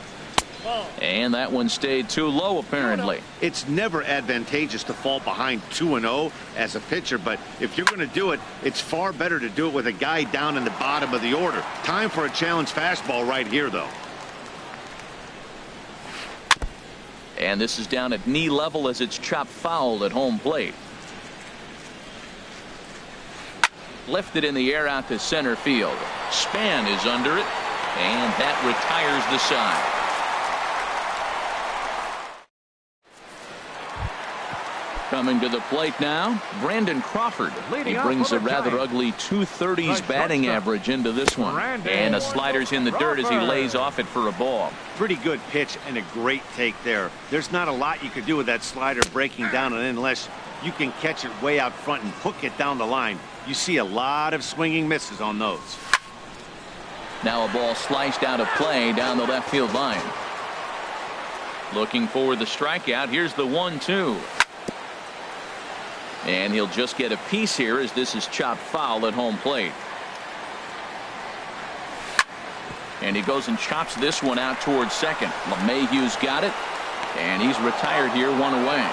And that one stayed too low, apparently. It's never advantageous to fall behind 2-0 as a pitcher, but if you're going to do it, it's far better to do it with a guy down in the bottom of the order. Time for a challenge fastball right here, though. And this is down at knee level as it's chopped foul at home plate. Lifted in the air out to center field. Span is under it, and that retires the side. Coming to the plate now, Brandon Crawford. He brings a rather ugly 230s batting average into this one. And a slider's in the dirt as he lays off it for a ball. Pretty good pitch and a great take there. There's not a lot you could do with that slider breaking down and in unless you can catch it way out front and hook it down the line. You see a lot of swinging misses on those. Now a ball sliced out of play down the left field line. Looking for the strikeout. Here's the 1-2. And he'll just get a piece here as this is chopped foul at home plate. And he goes and chops this one out towards second. LeMahieu's got it, and he's retired here, 1 away.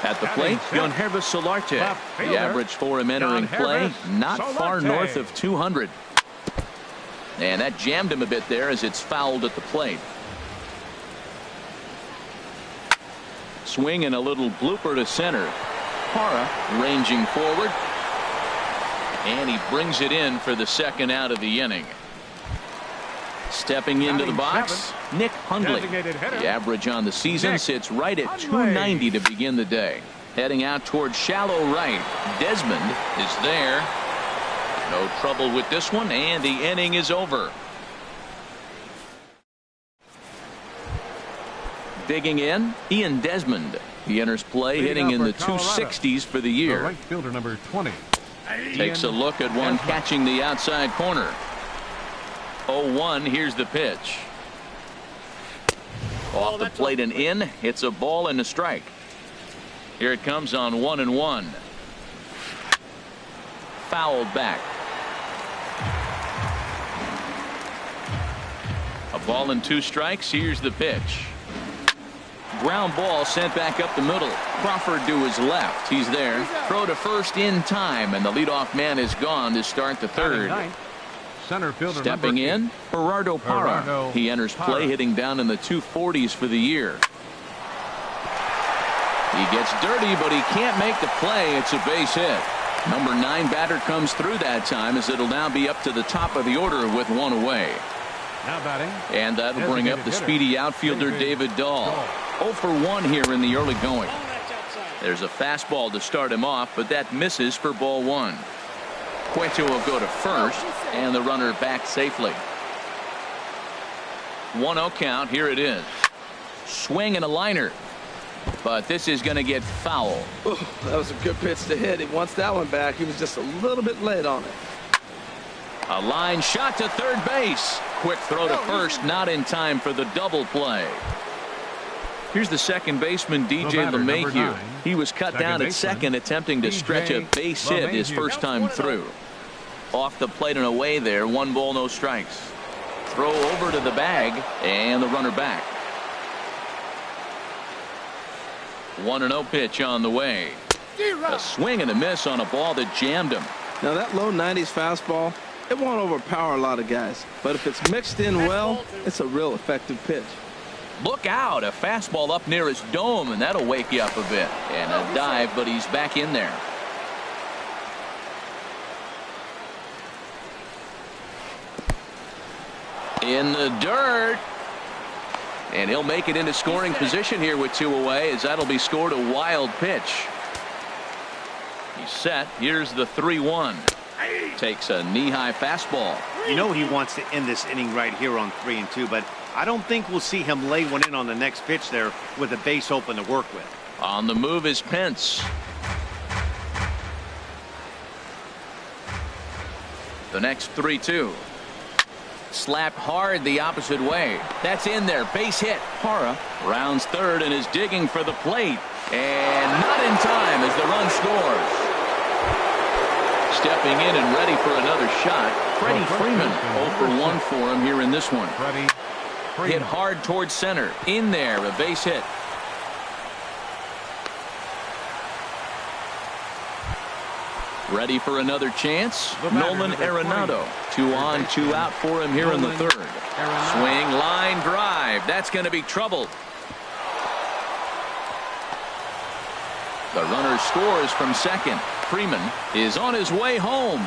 At the plate, Hrezzo Solarte. The average for him entering play, not far north of 200. And that jammed him a bit there as it's fouled at the plate. Swing and a little blooper to center. Parra ranging forward. And he brings it in for the second out of the inning. Stepping into the box, Nick Hundley. The average on the season sits right at 290 to begin the day. Heading out towards shallow right. Desmond is there. No trouble with this one, and the inning is over. Digging in, Ian Desmond. He enters play hitting in the 260s for the year. Right fielder number 20. Takes a look at one catching the outside corner. 0-1. Here's the pitch. Off the plate and in. It's a ball and a strike. Here it comes on 1-1. Fouled back. A ball and 2 strikes. Here's the pitch. Ground ball sent back up the middle. Crawford to his left. He's there. Throw to first in time, and the leadoff man is gone to start the third. Center fielder Stepping in, Gerardo Parra. He enters play hitting down in the 240s for the year. He gets dirty, but he can't make the play. It's a base hit. Number 9 batter comes through that time as it'll now be up to the top of the order with 1 away. Now batting. And that'll bring up the speedy outfielder David Dahl. 0 for 1 here in the early going. There's a fastball to start him off, but that misses for ball 1. Cueto will go to first, and the runner back safely. 1-0 count. Here it is. Swing and a liner. But this is going to get foul. Ooh, that was a good pitch to hit. He wants that one back. He was just a little bit late on it. A line shot to third base. Quick throw to first, not in time for the double play. Here's the second baseman, DJ LeMahieu. He was cut down at second, attempting to stretch a base hit his first time through. Off the plate and away there. 1 ball, no strikes. Throw over to the bag, and the runner back. 1-0 pitch on the way. A swing and a miss on a ball that jammed him. Now that low 90s fastball, it won't overpower a lot of guys, but if it's mixed in well, it's a real effective pitch. Look out, a fastball up near his dome, and that'll wake you up a bit. And a dive, but he's back in there. In the dirt. And he'll make it into scoring position here with 2 away, as that'll be scored a wild pitch. He's set. Here's the 3-1. Takes a knee-high fastball. You know he wants to end this inning right here on 3-2, but I don't think we'll see him lay one in on the next pitch there with a base open to work with. On the move is Pence. The next 3-2. Slapped hard the opposite way. That's in there. Base hit. Parra rounds third and is digging for the plate. And not in time as the run scores. Stepping in and ready for another shot, Freddie Freeman. 0 for 1 for him here in this one. Hit hard towards center. In there, a base hit. Ready for another chance. Nolan Arenado. 2 on, 2 out for him here in the third. Swing, line drive. That's going to be trouble. The runner scores from second. Freeman is on his way home.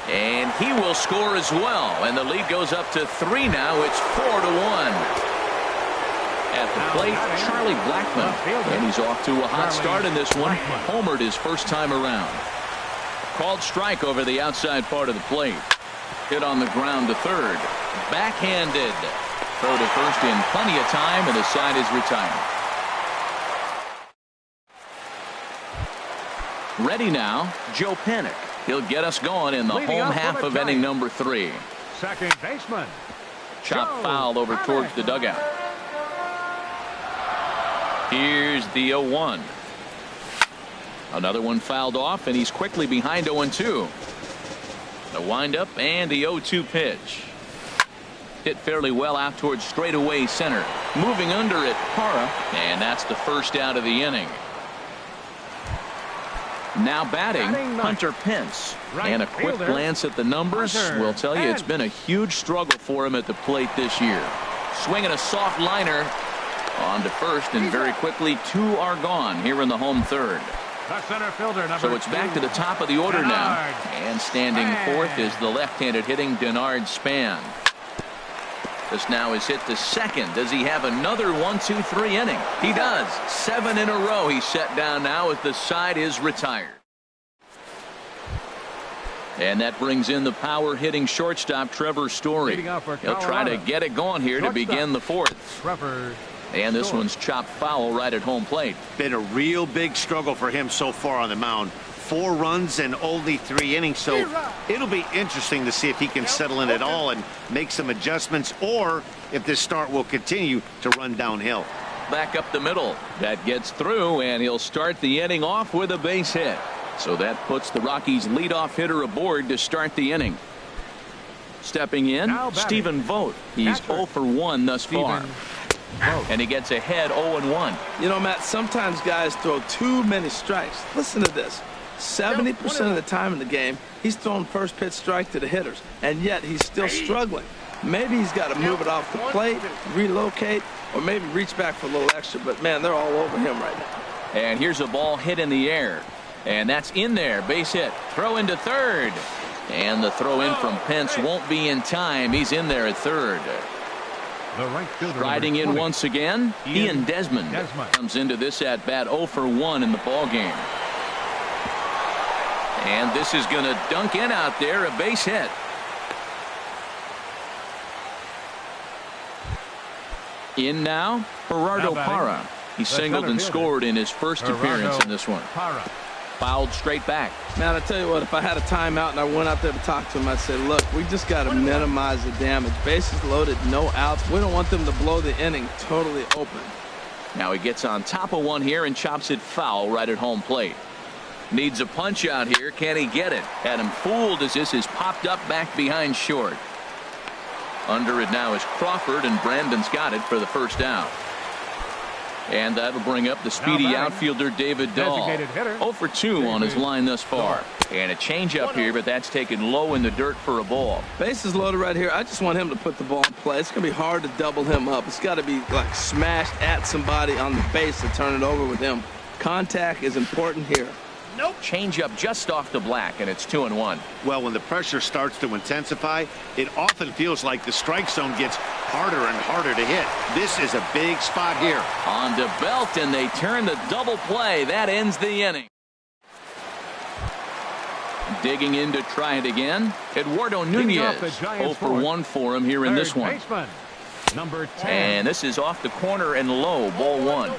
And he will score as well. And the lead goes up to 3 now. It's 4-1. At the plate, Charlie Blackmon. And he's off to a hot start in this one. Homered his first time around. Called strike over the outside part of the plate. Hit on the ground to third. Backhanded. Throw to first in plenty of time, and the side is retired. Ready now, Joe Panik. He'll get us going in the home half of inning number 3. Second baseman. Chop foul over towards the dugout. Here's the 0-1. Another one fouled off, and he's quickly behind 0-2. The windup and the 0-2 pitch. Hit fairly well out towards straightaway center. Moving under it, Parra, and that's the first out of the inning. Now batting, Hunter Pence. And a quick glance at the numbers will tell you it's been a huge struggle for him at the plate this year. Swinging a soft liner on to first, and very quickly 2 are gone here in the home third. The center fielder, so it's back to the top of the order now. And standing fourth is the left-handed hitting Denard Span. This now is hit to second. Does he have another 1-2-3 inning? He does. 7 in a row he's set down now as the side is retired. And that brings in the power hitting shortstop Trevor Story. He'll try to get it going here to begin the fourth. And this one's chopped foul right at home plate. Been a real big struggle for him so far on the mound. 4 runs and only 3 innings, so it'll be interesting to see if he can settle in at all and make some adjustments, or if this start will continue to run downhill. Back up the middle. That gets through, and he'll start the inning off with a base hit. So that puts the Rockies' leadoff hitter aboard to start the inning. Stepping in, Stephen Vogt. He's 0 for 1 thus far. And he gets ahead 0-1. You know, Matt, sometimes guys throw too many strikes. Listen to this. 70% of the time in the game, he's throwing first pitch strike to the hitters, and yet he's still struggling. Maybe he's got to move it off the plate, relocate, or maybe reach back for a little extra. But, man, they're all over him right now. And here's a ball hit in the air. And that's in there. Base hit. Throw into third. And the throw in from Pence won't be in time. He's in there at third. Riding in once again, Ian Desmond comes into this at bat 0 for 1 in the ball game. And this is going to dunk in out there, a base hit. In now, Gerardo Parra. He singled and scored in his first appearance in this one. Fouled straight back. Man, I tell you what, if I had a timeout and I went out there to talk to him, I'd say, look, we just got to minimize the damage. Bases loaded, no outs. We don't want them to blow the inning totally open. Now he gets on top of one here and chops it foul right at home plate. Needs a punch out here. Can he get it? Had him fooled as this is popped up back behind short. Under it now is Crawford, and Brandon's got it for the first out. And that'll bring up the speedy outfielder David Dahl. 0 for 2 on his line thus far. And a changeup here, but that's taken low in the dirt for a ball. Bases loaded right here. I just want him to put the ball in play. It's going to be hard to double him up. It's got to be like smashed at somebody on the base to turn it over with him. Contact is important here. Nope. Changeup just off the black, and it's 2-1. Well, when the pressure starts to intensify, it often feels like the strike zone gets harder and harder to hit. This is a big spot here. On to Belt, and they turn the double play. That ends the inning. Digging in to try it again, Eduardo Nunez. 0 for 1 for him here in this one. Number 10. And this is off the corner and low, ball one.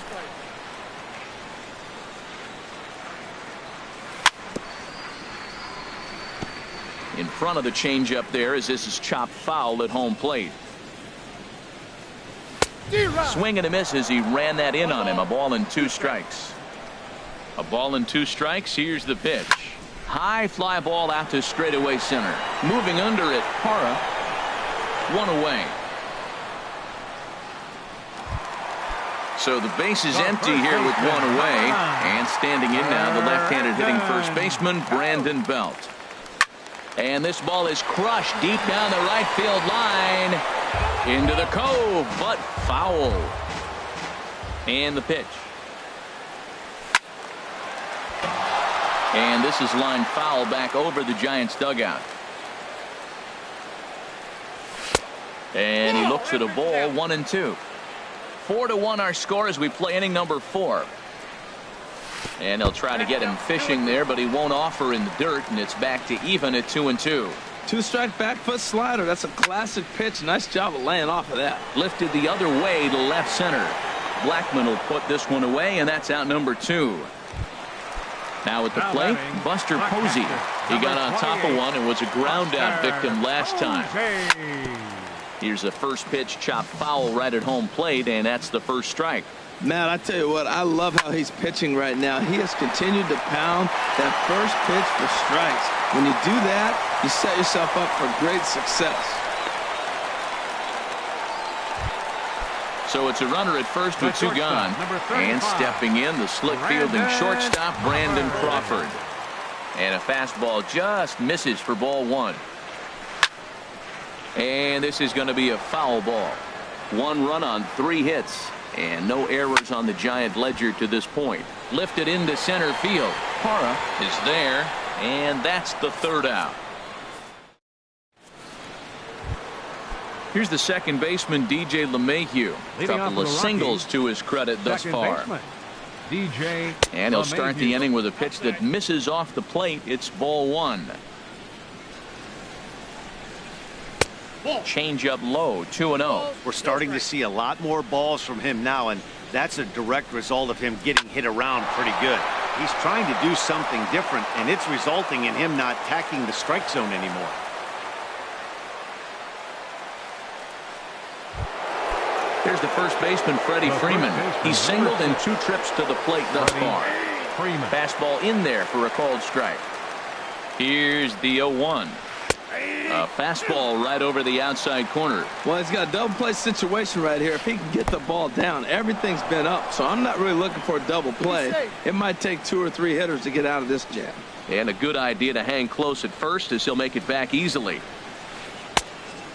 In front of the changeup there as this is chopped foul at home plate. Swing and a miss as he ran that in on him. A ball and 2 strikes. A ball and 2 strikes. Here's the pitch. High fly ball out to straightaway center. Moving under it, Parra. 1 away. So the base is empty here with 1 away. And standing in now, the left-handed hitting first baseman, Brandon Belt. And this ball is crushed deep down the right field line. Into the cove, but foul. And the pitch. And this is line foul back over the Giants dugout. And he looks at a ball, 1-2. 4-1 our score as we play inning number 4. And they'll try to get him fishing there, but he won't offer in the dirt, and it's back to even at 2-2. 2-strike back foot slider. That's a classic pitch. Nice job of laying off of that. Lifted the other way to left center. Blackman will put this one away, and that's out number 2. Now at the plate, Buster Posey. He got on top of one and was a ground out victim last time. Here's the first pitch, chopped foul right at home plate, and that's the first strike. Matt, I tell you what, I love how he's pitching right now. He has continued to pound that first pitch for strikes. When you do that, you set yourself up for great success. So it's a runner at first with 2 gone. And stepping in, the slick fielding shortstop, Brandon Crawford. And a fastball just misses for ball 1. And this is going to be a foul ball. 1 run on 3 hits. And no errors on the Giant ledger to this point. Lifted into center field. Parra is there, and that's the 3rd out. Here's the second baseman, DJ LeMahieu. A couple of singles to his credit thus far. DJ and he'll start the inning with a pitch that misses off the plate. It's ball 1. Change up low, 2-0. We're starting to see a lot more balls from him now, and that's a direct result of him getting hit around pretty good. He's trying to do something different, and it's resulting in him not attacking the strike zone anymore. Here's the first baseman, Freddie Freeman. He's singled in 2 trips to the plate thus far. Fastball in there for a called strike. Here's the 0-1. A fastball right over the outside corner. Well, he's got a double play situation right here. If he can get the ball down, everything's been up. So I'm not really looking for a double play. It might take 2 or 3 hitters to get out of this jam. And a good idea to hang close at first as he'll make it back easily.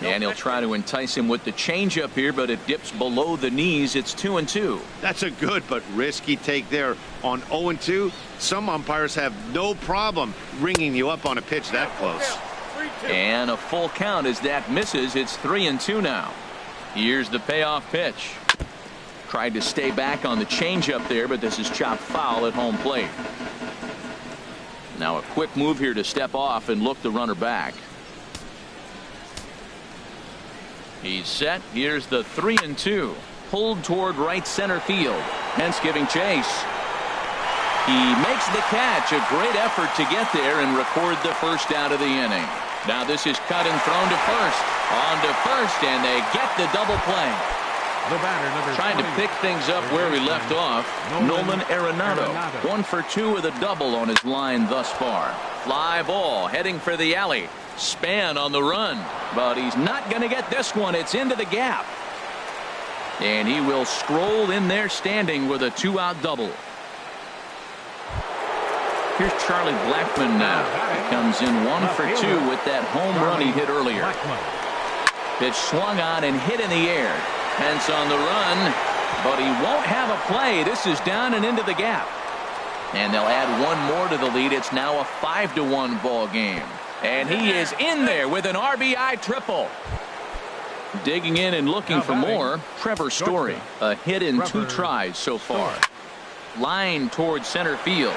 And he'll try to entice him with the changeup here, but it dips below the knees. It's 2-2. That's a good but risky take there on 0-2. Some umpires have no problem ringing you up on a pitch that close. And a full count as that misses. It's 3-2 now. Here's the payoff pitch. Tried to stay back on the changeup there, but this is chopped foul at home plate. Now a quick move here to step off and look the runner back. He's set. Here's the 3-2. Pulled toward right center field. Hence giving chase. He makes the catch. A great effort to get there and record the first out of the inning. Now this is cut and thrown to first. On to first, and they get the double play. The batter, number Trying to pick things up where he left off. Nolan Arenado. 1 for 2 with a double on his line thus far. Fly ball heading for the alley. Span on the run, but he's not going to get this one. It's into the gap. And he will scroll in there standing with a 2-out double. Here's Charlie Blackman now. He comes in 1 for 2 with that home run he hit earlier. Pitch swung on and hit in the air. Pence on the run, but he won't have a play. This is down and into the gap. And they'll add 1 more to the lead. It's now a 5-1 ball game. And he is in there with an RBI triple. Digging in and looking for more, Trevor Story. A hit in 2 tries so far. Line towards center field.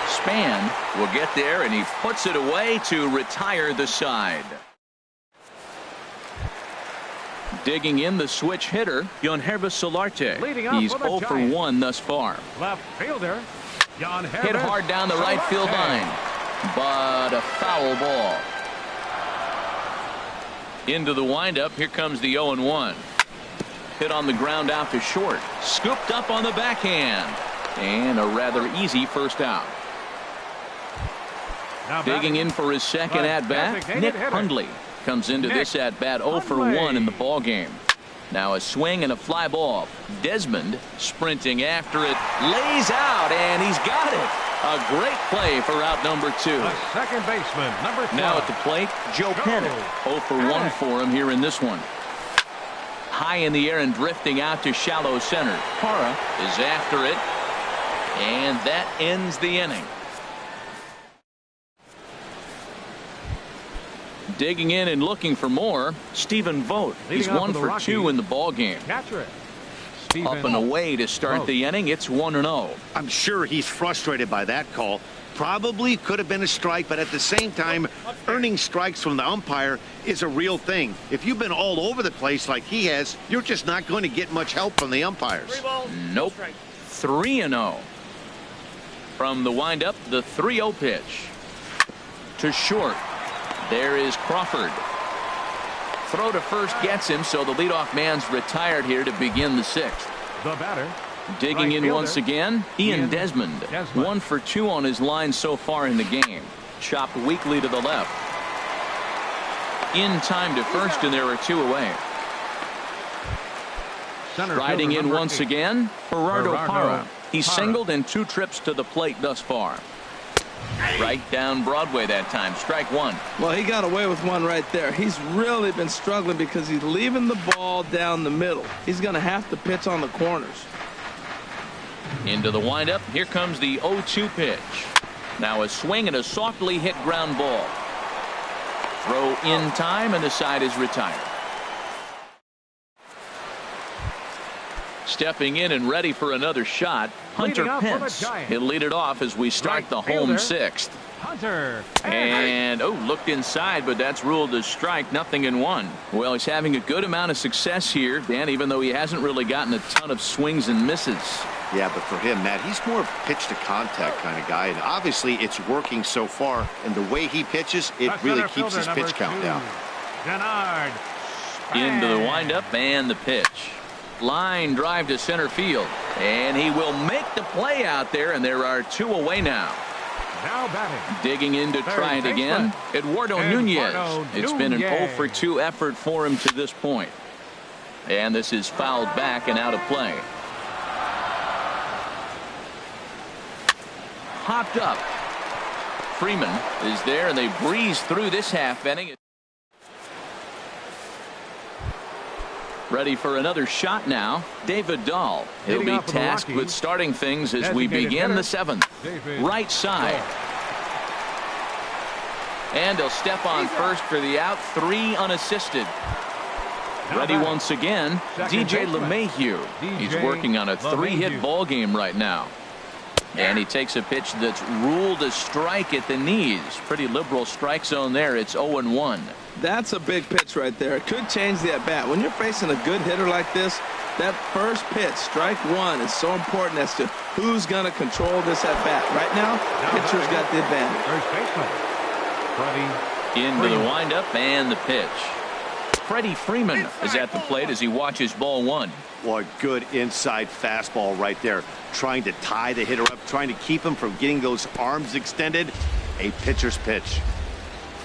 Span will get there, and he puts it away to retire the side. Digging in the switch hitter, Hrezzo Solarte. Leading up He's for the 0 for Giants. 1 thus far. Left fielder, Hit hard down the right field line, but a foul ball. Into the windup, here comes the 0-1. Hit on the ground out to short. Scooped up on the backhand. And a rather easy first out. Digging in for his second at-bat, Nick Hundley comes into this at-bat 0 for 1 in the ball game. Now a swing and a fly ball. Desmond sprinting after it, lays out, and he's got it. A great play for out number 2. The second baseman, number 12. Now at the plate, Joe Pennant. 0 for 1 for him here in this one. High in the air and drifting out to shallow center. Parra is after it, and that ends the inning. Digging in and looking for more, Stephen Vogt. He's 1 for 2 in the ball game. Catcher. Up and away to start the inning. It's 1-0. I'm sure he's frustrated by that call. Probably could have been a strike, but at the same time, earning strikes from the umpire is a real thing. If you've been all over the place like he has, you're just not going to get much help from the umpires. Nope. 3-0. From the windup, the 3-0 pitch. To short. There is Crawford. Throw to first gets him, so the leadoff man's retired here to begin the 6th. The batter. Digging in once again, Ian Desmond. 1 for 2 on his line so far in the game. Chopped weakly to the left. In time to first, and there are 2 away. Riding in once again, Gerardo Parra. He's singled in 2 trips to the plate thus far. Right down Broadway that time. Strike 1. Well, he got away with one right there. He's really been struggling because he's leaving the ball down the middle. He's going to have to pitch on the corners. Into the windup. Here comes the 0-2 pitch. Now a swing and a softly hit ground ball. Throw in time, and the side is retired. Stepping in and ready for another shot, Hunter Pence. He'll lead it off as we start the home 6th. Hunter. And, looked inside, but that's ruled as strike, 0-1. Well, he's having a good amount of success here, Dan, even though he hasn't really gotten a ton of swings and misses. Yeah, but for him, Matt, he's more pitch to contact kind of guy, and obviously it's working so far, and the way he pitches, it really keeps his pitch count down. Denard. Into the windup and the pitch. Line drive to center field, and he will make the play out there, and there are 2 away now. Now batting. Digging in to try it again, Eduardo Nunez. It's been an 0 for 2 effort for him to this point. And this is fouled back and out of play. Hopped up. Freeman is there, and they breeze through this half inning. Ready for another shot now, David Dahl. He'll be tasked with starting things as we begin the 7th. Right side. And he'll step on first for the out, 3 unassisted. Ready once again, DJ LeMahieu. He's working on a 3-hit ball game right now. And he takes a pitch that's ruled a strike at the knees. Pretty liberal strike zone there. It's 0-1. That's a big pitch right there. It could change the at-bat. When you're facing a good hitter like this, that first pitch, strike 1, is so important as to who's going to control this at-bat. Right now, pitcher's got the advantage. First baseman, Into the windup and the pitch. Freddie Freeman is at the plate as he watches ball 1. Well, a good inside fastball right there. Trying to tie the hitter up, trying to keep him from getting those arms extended. A pitcher's pitch.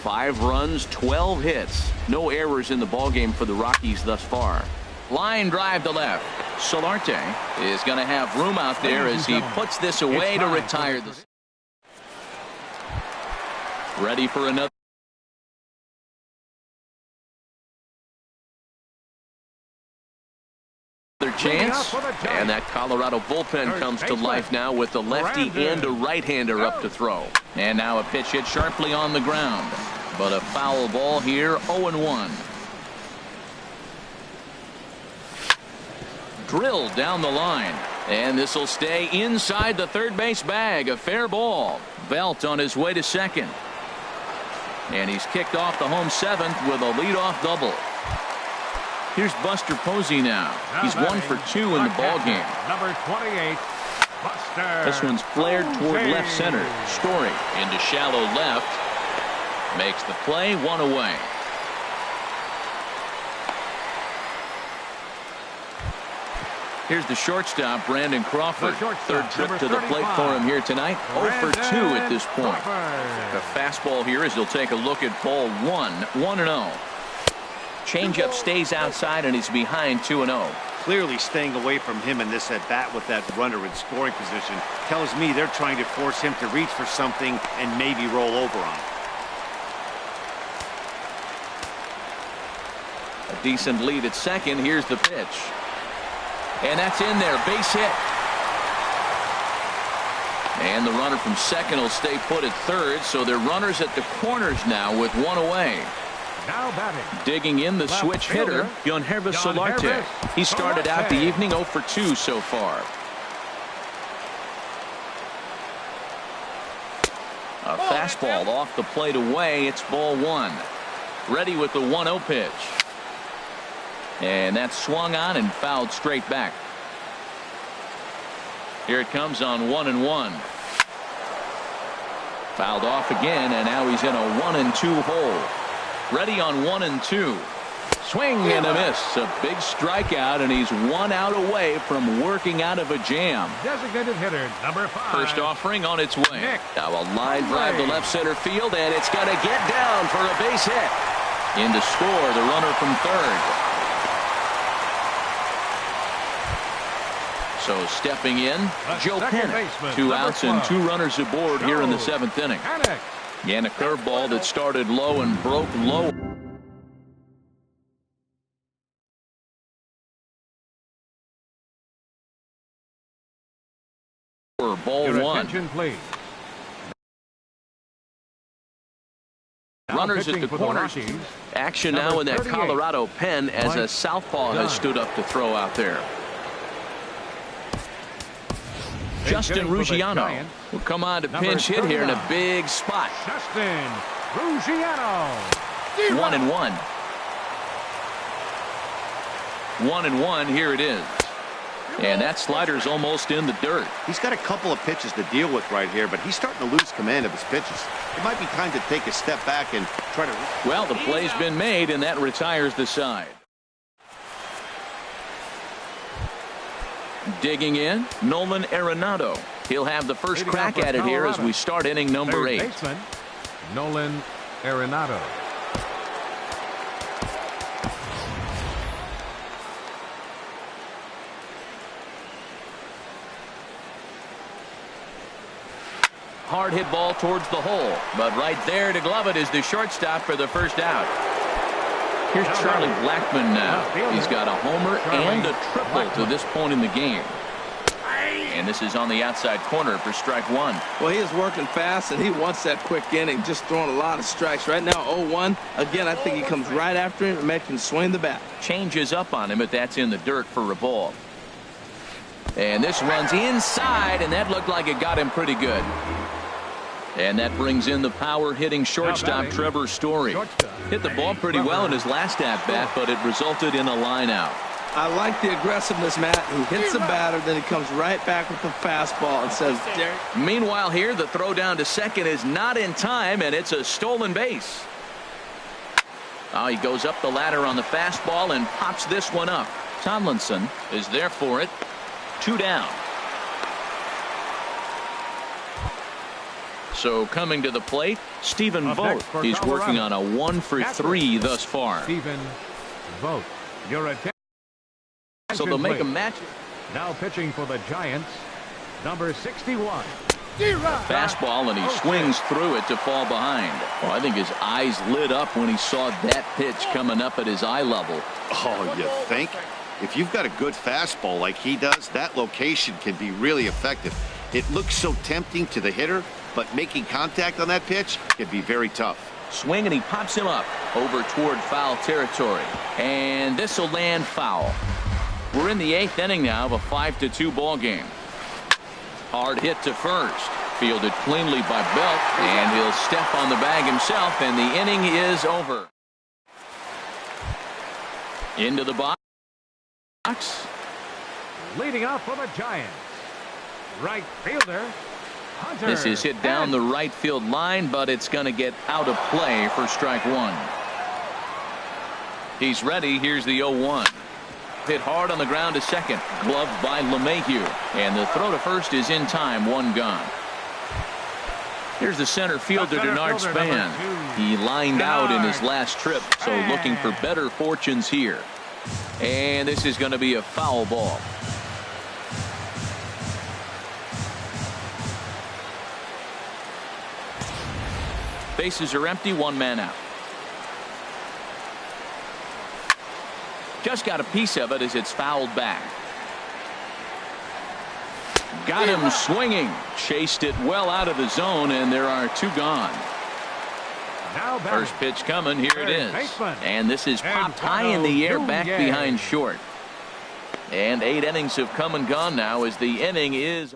5 runs, 12 hits. No errors in the ballgame for the Rockies thus far. Line drive to left. Solarte is going to have room out there as he puts this away to retire the. Ready for another chance, and that Colorado bullpen comes to life now with a lefty and a right-hander up to throw. And now a pitch hit sharply on the ground, but a foul ball here. 0-1. Drilled down the line, and this will stay inside the third base bag. A fair ball. Belt on his way to second, and he's kicked off the home 7th with a leadoff double. Here's Buster Posey now. He's 1 for 2 in the ball game. Number 28, Buster. This one's flared toward left center. Story into shallow left. Makes the play, 1 away. Here's the shortstop, Brandon Crawford. Third trip to the plate for him here tonight. 0 for 2 at this point. The fastball here as he'll take a look at ball 1. 1-0. Changeup stays outside and he's behind 2-0. Clearly staying away from him in this at bat with that runner in scoring position tells me they're trying to force him to reach for something and maybe roll over on it. A decent lead at second. Here's the pitch. And that's in there. Base hit. And the runner from second will stay put at third. So they're runners at the corners now with 1 away. Now batting. Digging in the switch hitter, hrezzo Solarte. He started out the evening 0 for 2 so far. A fastball off the plate away. It's ball 1. Ready with the 1-0 pitch. And that's swung on and fouled straight back. Here it comes on 1-1. Fouled off again, and now he's in a 1-2 hole. Ready on 1-2. Swing and a miss. A big strikeout, and he's 1 out away from working out of a jam. Designated hitter, number 5. First offering on its way. Now a line drive to left center field, and it's going to get down for a base hit. In to score, the runner from third. So stepping in, Joe Panik. 2 outs and 2 runners aboard here in the 7th inning. And a curveball that started low and broke low. Ball 1. Please. Runners at the corners. Action now in that Colorado pen as a southpaw has stood up to throw out there. Justin Ruggiano will come on to pinch hit here in a big spot. Justin Ruggiano. 1-1. 1-1. Here it is. And that slider's almost in the dirt. He's got a couple of pitches to deal with right here, but he's starting to lose command of his pitches. It might be time to take a step back and try to... Well, the play's been made, and that retires the side. Digging in, Nolan Arenado. He'll have the first crack at it here as we start inning number 8. Baseman, Nolan Arenado. Hard hit ball towards the hole, but right there to glove it is the shortstop for the first out. Here's Charlie Blackmon now. He's got a homer and a triple to this point in the game. And this is on the outside corner for strike 1. Well, he is working fast, and he wants that quick inning, just throwing a lot of strikes. Right now, 0-1. Again, I think he comes right after him and makes him swing the bat. Changes up on him, but that's in the dirt for a ball. And this runs inside, and that looked like it got him pretty good. And that brings in the power-hitting shortstop, Trevor Story. Hit the ball pretty well in his last at-bat, but it resulted in a line-out. I like the aggressiveness, Matt. He hits the batter, then he comes right back with the fastball and says, Derek. Meanwhile here, the throw down to second is not in time, and it's a stolen base. Oh, he goes up the ladder on the fastball and pops this one up. Tomlinson is there for it. 2 down. So coming to the plate, Stephen Vogt. He's working on a 1 for 3 thus far. Stephen Vogt. Your attention. So they'll make a match. Now pitching for the Giants, number 61. Fastball, and he swings through it to fall behind. Well, I think his eyes lit up when he saw that pitch coming up at his eye level. Oh, you think? If you've got a good fastball like he does, that location can be really effective. It looks so tempting to the hitter, but making contact on that pitch can be very tough. Swing, and he pops him up over toward foul territory. And this will land foul. We're in the 8th inning now of a 5-2 ball game. Hard hit to first. Fielded cleanly by Belt, and he'll step on the bag himself, and the inning is over. Into the box. Leading off for the Giants, right fielder, Hunter. This is hit down the right field line, but it's going to get out of play for strike one. He's ready. Here's the 0-1. Hit hard on the ground to second. Gloved by LeMahieu. And the throw to first is in time. One gone. Here's the center fielder, Denard Span. He lined out in his last trip, so looking for better fortunes here. And this is going to be a foul ball. Bases are empty. One man out. Just got a piece of it as it's fouled back. Got him swinging. Chased it well out of the zone, and there are two gone. First pitch coming. Here it is. And this is popped high in the air back behind short. And 8 innings have come and gone now as the inning is.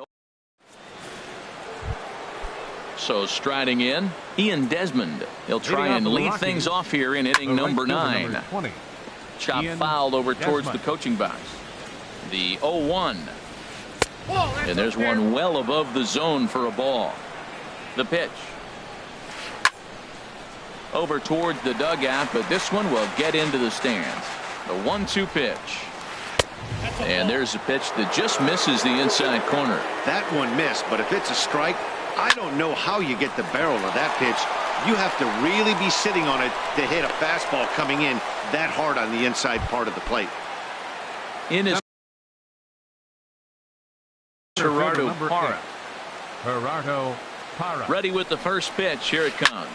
So striding in, Ian Desmond. He'll try and lead things off here in inning number 9. Chop fouled over towards the coaching box. The 0-1. And there's one well above the zone for a ball. The pitch. Over towards the dugout, but this one will get into the stands. The 1-2 pitch. And there's a pitch that just misses the inside corner. That one missed, but if it's a strike, I don't know how you get the barrel of that pitch. You have to really be sitting on it to hit a fastball coming in that hard on the inside part of the plate. In his Gerardo Parra. Ready with the first pitch. Here it comes.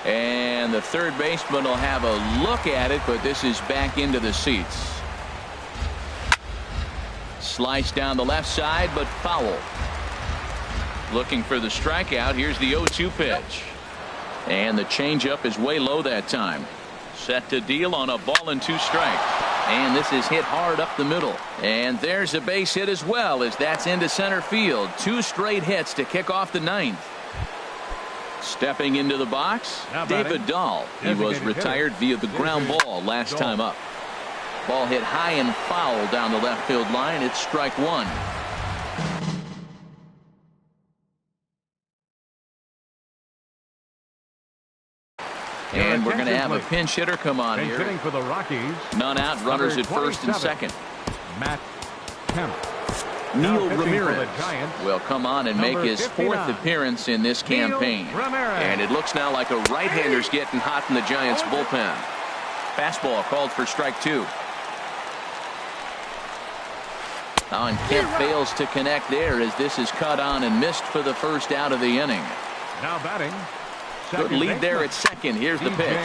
And the third baseman will have a look at it, but this is back into the seats. Slice down the left side, but foul. Looking for the strikeout. Here's the 0-2 pitch. And the changeup is way low that time. Set to deal on a ball and 2 strikes. And this is hit hard up the middle. And there's a base hit as well, as that's into center field. 2 straight hits to kick off the 9th. Stepping into the box, David Dahl. He was retired via the ground ball last time up. Ball hit high and foul down the left field line. It's strike 1. And we're going to have a pinch hitter come on here. For the Rockies, none out, runners at first and second. Matt Kemp. Neil Ramirez will come on and make his 4th appearance in this campaign. And it looks now like a right-hander's getting hot in the Giants bullpen. Fastball called for strike 2. Oh, and Kemp fails to connect there as this is cut on and missed for the first out of the inning. Now batting. Good lead there at second. Here's the pitch.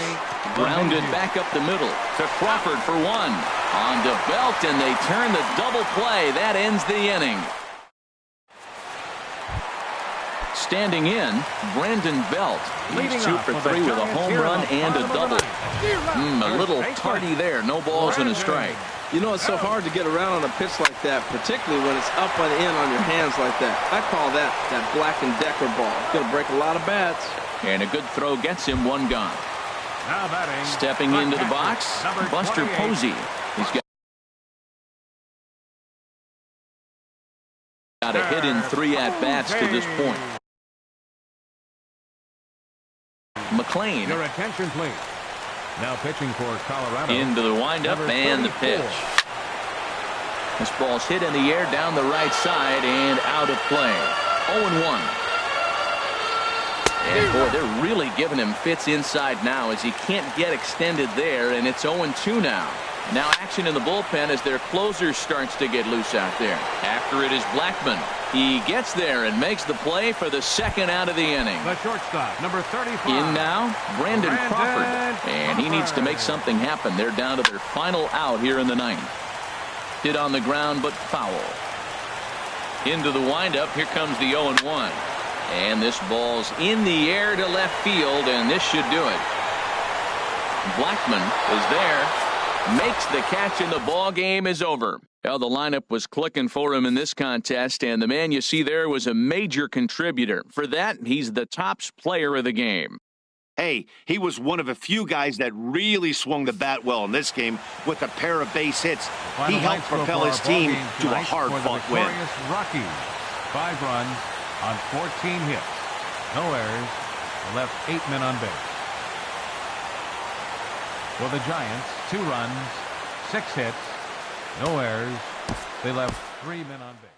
Grounded back up the middle to Crawford for 1. On to Belt, and they turn the double play. That ends the inning. Standing in, Brandon Belt. He's 2 for 3 with a home run and a double. A little tardy there. No balls and a strike. You know, it's so hard to get around on a pitch like that, particularly when it's up and in on your hands like that. I call that Black and Decker ball. It's going to break a lot of bats. And a good throw gets him 1 gone. Stepping into the box, Buster Posey. He's got a hit in 3 at-bats to this point. McLean. Your attention, please. Now pitching for Colorado. Into the windup and the pitch. This ball's hit in the air down the right side and out of play. 0-1. And boy, they're really giving him fits inside now as he can't get extended there, and it's 0-2 now. Now action in the bullpen as their closer starts to get loose out there. After it is Blackman. He gets there and makes the play for the 2nd out of the inning. The shortstop, number 35. In now, Brandon Crawford. And he needs to make something happen. They're down to their final out here in the 9th. Hit on the ground, but foul. Into the windup. Here comes the 0-1. And this ball's in the air to left field, and this should do it. Blackman is there, makes the catch, and the ball game is over. Well, the lineup was clicking for him in this contest, and the man you see there was a major contributor. For that, he's the top player of the game. Hey, he was one of a few guys that really swung the bat well in this game with a pair of base hits. He helped propel his team to a hard-fought win. Rockies, 5 runs on 14 hits. No errors. Left 8 men on base. For the Giants, 2 runs, 6 hits, no errors. They left 3 men on base.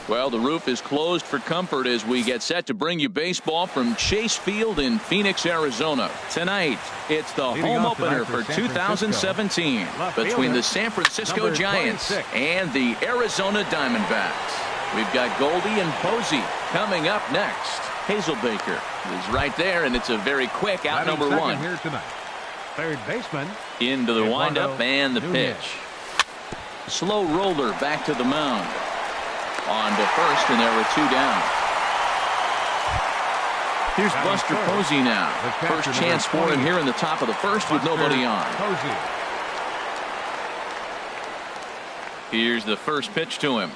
Well, the roof is closed for comfort as we get set to bring you baseball from Chase Field in Phoenix, Arizona. Tonight, it's the home opener for 2017 between the San Francisco Giants and the Arizona Diamondbacks. We've got Goldie and Posey coming up next. Hazelbaker is right there, and it's a very quick out number 1. Here tonight. Third baseman. Into the windup and the pitch. Slow roller back to the mound. On to first, and there were 2 down. Here's Buster Posey now. First chance for him here in the top of the first with nobody on. Here's the first pitch to him.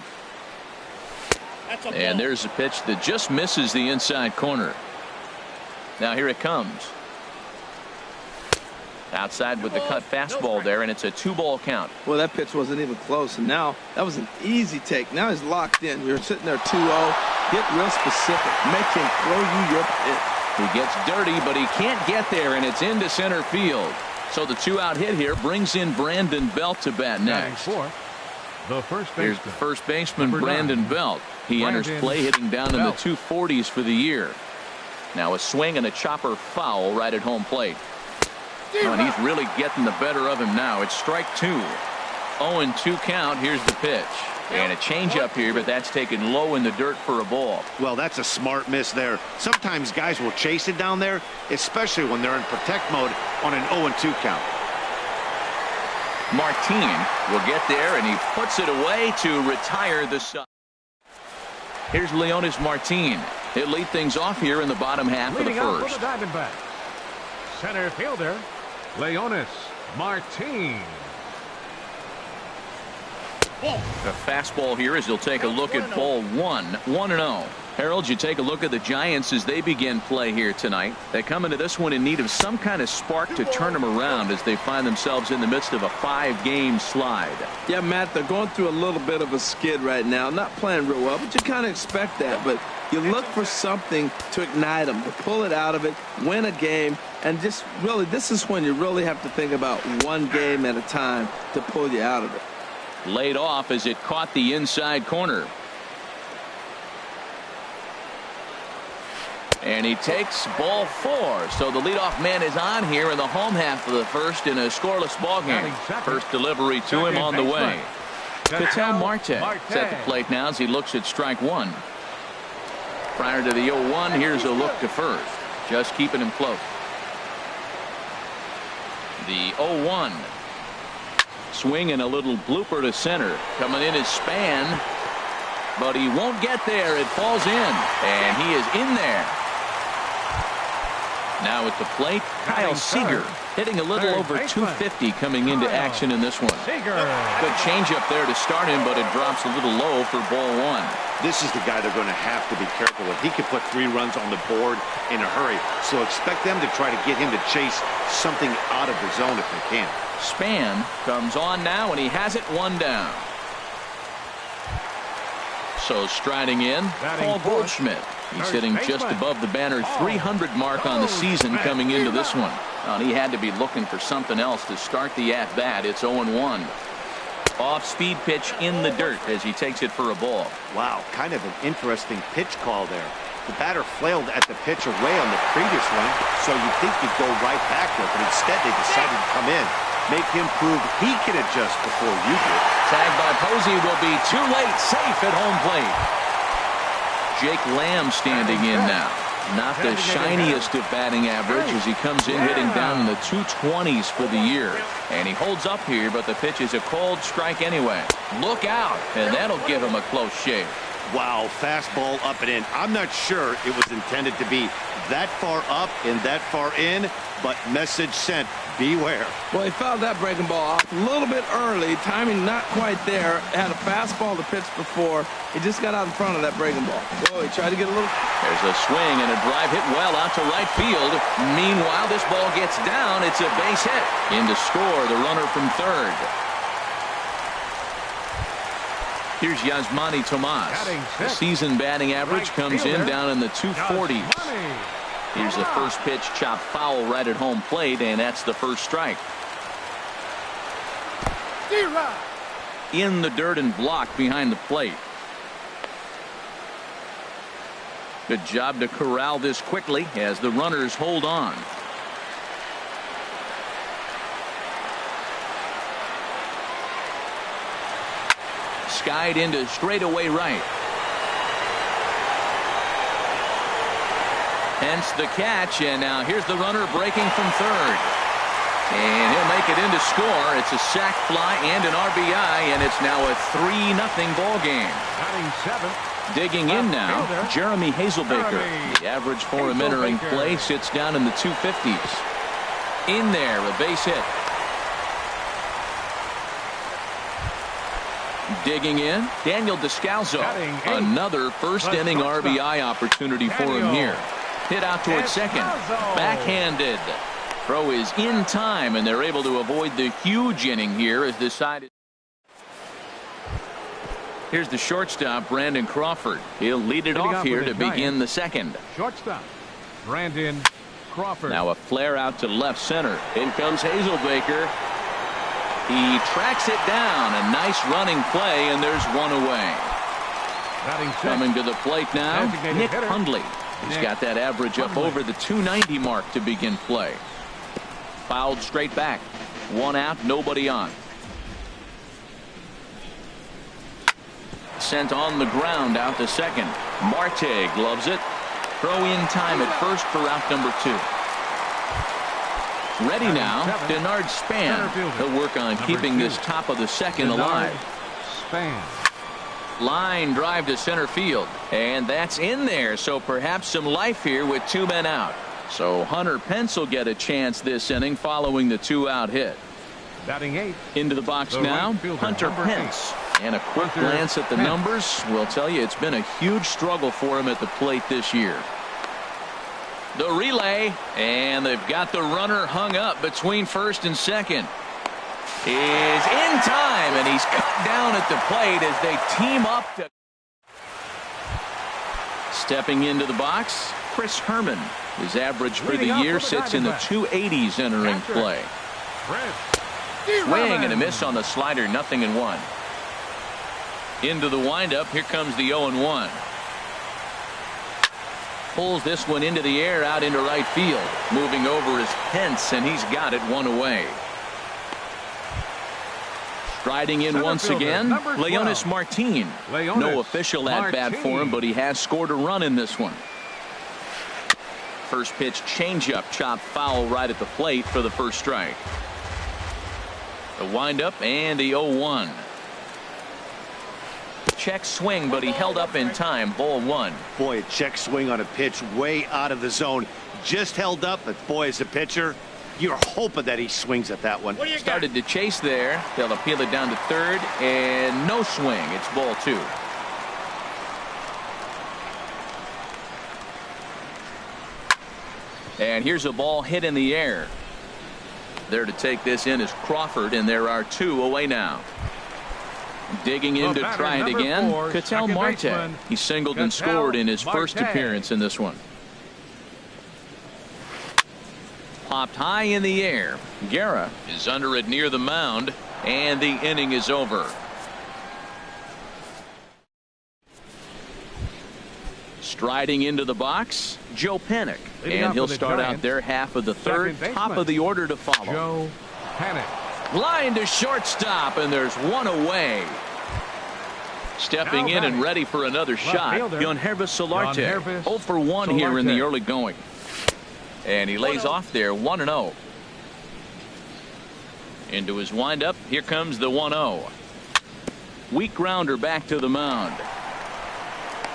And there's a pitch that just misses the inside corner. Now here it comes. Outside with the cut fastball there, and it's a 2-ball count. Well, that pitch wasn't even close, and now that was an easy take. Now he's locked in. You're sitting there 2-0. Get real specific. Make him throw you your pitch. He gets dirty, but he can't get there, and it's into center field. So the 2-out hit here brings in Brandon Belt to bat next. The first baseman. Here's the first baseman, Brandon Belt. He enters Brandon play hitting down in the Belt. 240s for the year. Now a swing and a chopper foul right at home plate. Oh, and he's really getting the better of him now. It's strike 2. 0-2 count. Here's the pitch. And a changeup here, but that's taken low in the dirt for a ball. Well, that's a smart miss there. Sometimes guys will chase it down there, especially when they're in protect mode on an 0-2 count. Martin will get there, and he puts it away to retire the side. Here's Leonis Martin. He'll lead things off here in the bottom half Leading of the off first. for the Diamondbacks, center fielder Leonis Martin. The fastball here as he'll take a look at ball 1. 1-0. Harold, you take a look at the Giants as they begin play here tonight. They come into this one in need of some kind of spark to turn them around as they find themselves in the midst of a 5-game slide. Yeah, Matt, they're going through a little bit of a skid right now. Not playing real well, but you kind of expect that. But you look for something to ignite them, to pull it out of it, win a game, and just really, this is when you really have to think about one game at a time to pull you out of it. Laid off as it caught the inside corner. And he takes ball 4. So the leadoff man is on here in the home half of the first in a scoreless ball game. First delivery to him on the way. Ketel Marte at the plate now as he looks at strike 1. Prior to the 0-1, here's a look to first. Just keeping him close. The 0-1. Swing and a little blooper to center. Coming in is Span, but he won't get there. It falls in, and he is in there. Now at the plate, Kyle Seager hitting a little over 250 coming into action in this one. Good changeup there to start him, but it drops a little low for ball 1. This is the guy they're going to have to be careful with. He can put 3 runs on the board in a hurry, so expect them to try to get him to chase something out of the zone if they can. Span comes on now, and he has it 1 down. So striding in, Paul Goldschmidt. He's hitting just above the banner 300 mark on the season coming into this one. And he had to be looking for something else to start the at-bat. It's 0-1. Off-speed pitch in the dirt as he takes it for a ball. Wow, kind of an interesting pitch call there. The batter flailed at the pitch away on the previous one, so you'd think he'd go right back there, but instead they decided to come in. Make him prove he can adjust before you do. Tagged by Posey will be too late. Safe at home plate. Jake Lamb standing in now. Not the shiniest of batting average as he comes in hitting down in the 220s for the year. And he holds up here, but the pitch is a cold strike anyway. Look out, and that'll give him a close shave. Wow, fastball up and in. I'm not sure it was intended to be that far up and that far in, but message sent. Beware. Well, he fouled that breaking ball off a little bit early. Timing not quite there. Had a fastball to pitch before. He just got out in front of that breaking ball. Oh, he tried to get a little. There's a swing and a drive hit well out to right field. Meanwhile, this ball gets down. It's a base hit. In to score the runner from third. Here's Yasmani Tomas. The season batting average comes in down in the 240s. Here's the first pitch, chopped foul right at home plate, and that's the first strike. In the dirt and blocked behind the plate. Good job to corral this quickly as the runners hold on. Skied into straightaway right. Hence the catch, and now here's the runner breaking from third. And he'll make it in to score. It's a sac fly and an RBI, and it's now a 3-0 ball game. Digging in now, Jeremy Hazelbaker. The average for him entering play sits down in the 250s. In there, a base hit. Digging in, Daniel Descalzo. Another first-inning RBI opportunity for him here. Hit out towards second. Backhanded. Throw is in time, and they're able to avoid the huge inning here as decided. Here's the shortstop, Brandon Crawford. He'll lead it off here to begin the second. Shortstop, Brandon Crawford. Now a flare out to left center. In comes Hazelbaker. He tracks it down. A nice running play, and there's one away. Batting sixth. Coming to the plate now, Designated Nick hitter. Hundley. He's got that average up over the 290 mark to begin play. Fouled straight back. One out, nobody on. Sent on the ground out to second. Marte gloves it. Throw in time at first for out number 2. Ready now, Denard Span. He'll work on keeping this top of the second alive. Span. Line drive to center field, and that's in there, so perhaps some life here with 2 men out. So Hunter Pence will get a chance this inning following the 2-out hit. Batting eighth. Into the box now, Hunter Pence. And a quick glance at the numbers will tell you it's been a huge struggle for him at the plate this year. The relay, and they've got the runner hung up between first and second. Is in time, and he's cut down at the plate as they team up to. Stepping into the box, Chris Herman. His average for the year sits in the 280s entering play. Swing and a miss on the slider, 0-1. Into the windup, here comes the 0-1. Pulls this one into the air out into right field. Moving over is Pence, and he's got it 1 away. Striding in once again, Leonis Martin. No official at-bat for him, but he has scored a run in this one. First pitch changeup, chopped foul right at the plate for the first strike. The windup and the 0-1. Check swing, but he held up in time. Ball 1. Boy, a check swing on a pitch way out of the zone. Just held up, but boy, as a pitcher, you're hoping that he swings at that one. Started to chase there. They'll appeal it down to third, and no swing. It's ball 2. And here's a ball hit in the air. There to take this in is Crawford, and there are 2 away now. Digging in to try it again, Ketel Marte. He singled and scored in his first appearance in this one. Popped high in the air. Guerra is under it near the mound, and the inning is over. Striding into the box, Joe Panik. And he'll start out their half of the third. Top of the order to follow. Joe Panik. Line to shortstop, and there's 1 away. Stepping in and ready for another shot, Hrezzo Solarte. 0 for 1 here in the early going. And he lays off there, 1-0. Into his windup, here comes the 1-0. Weak grounder back to the mound.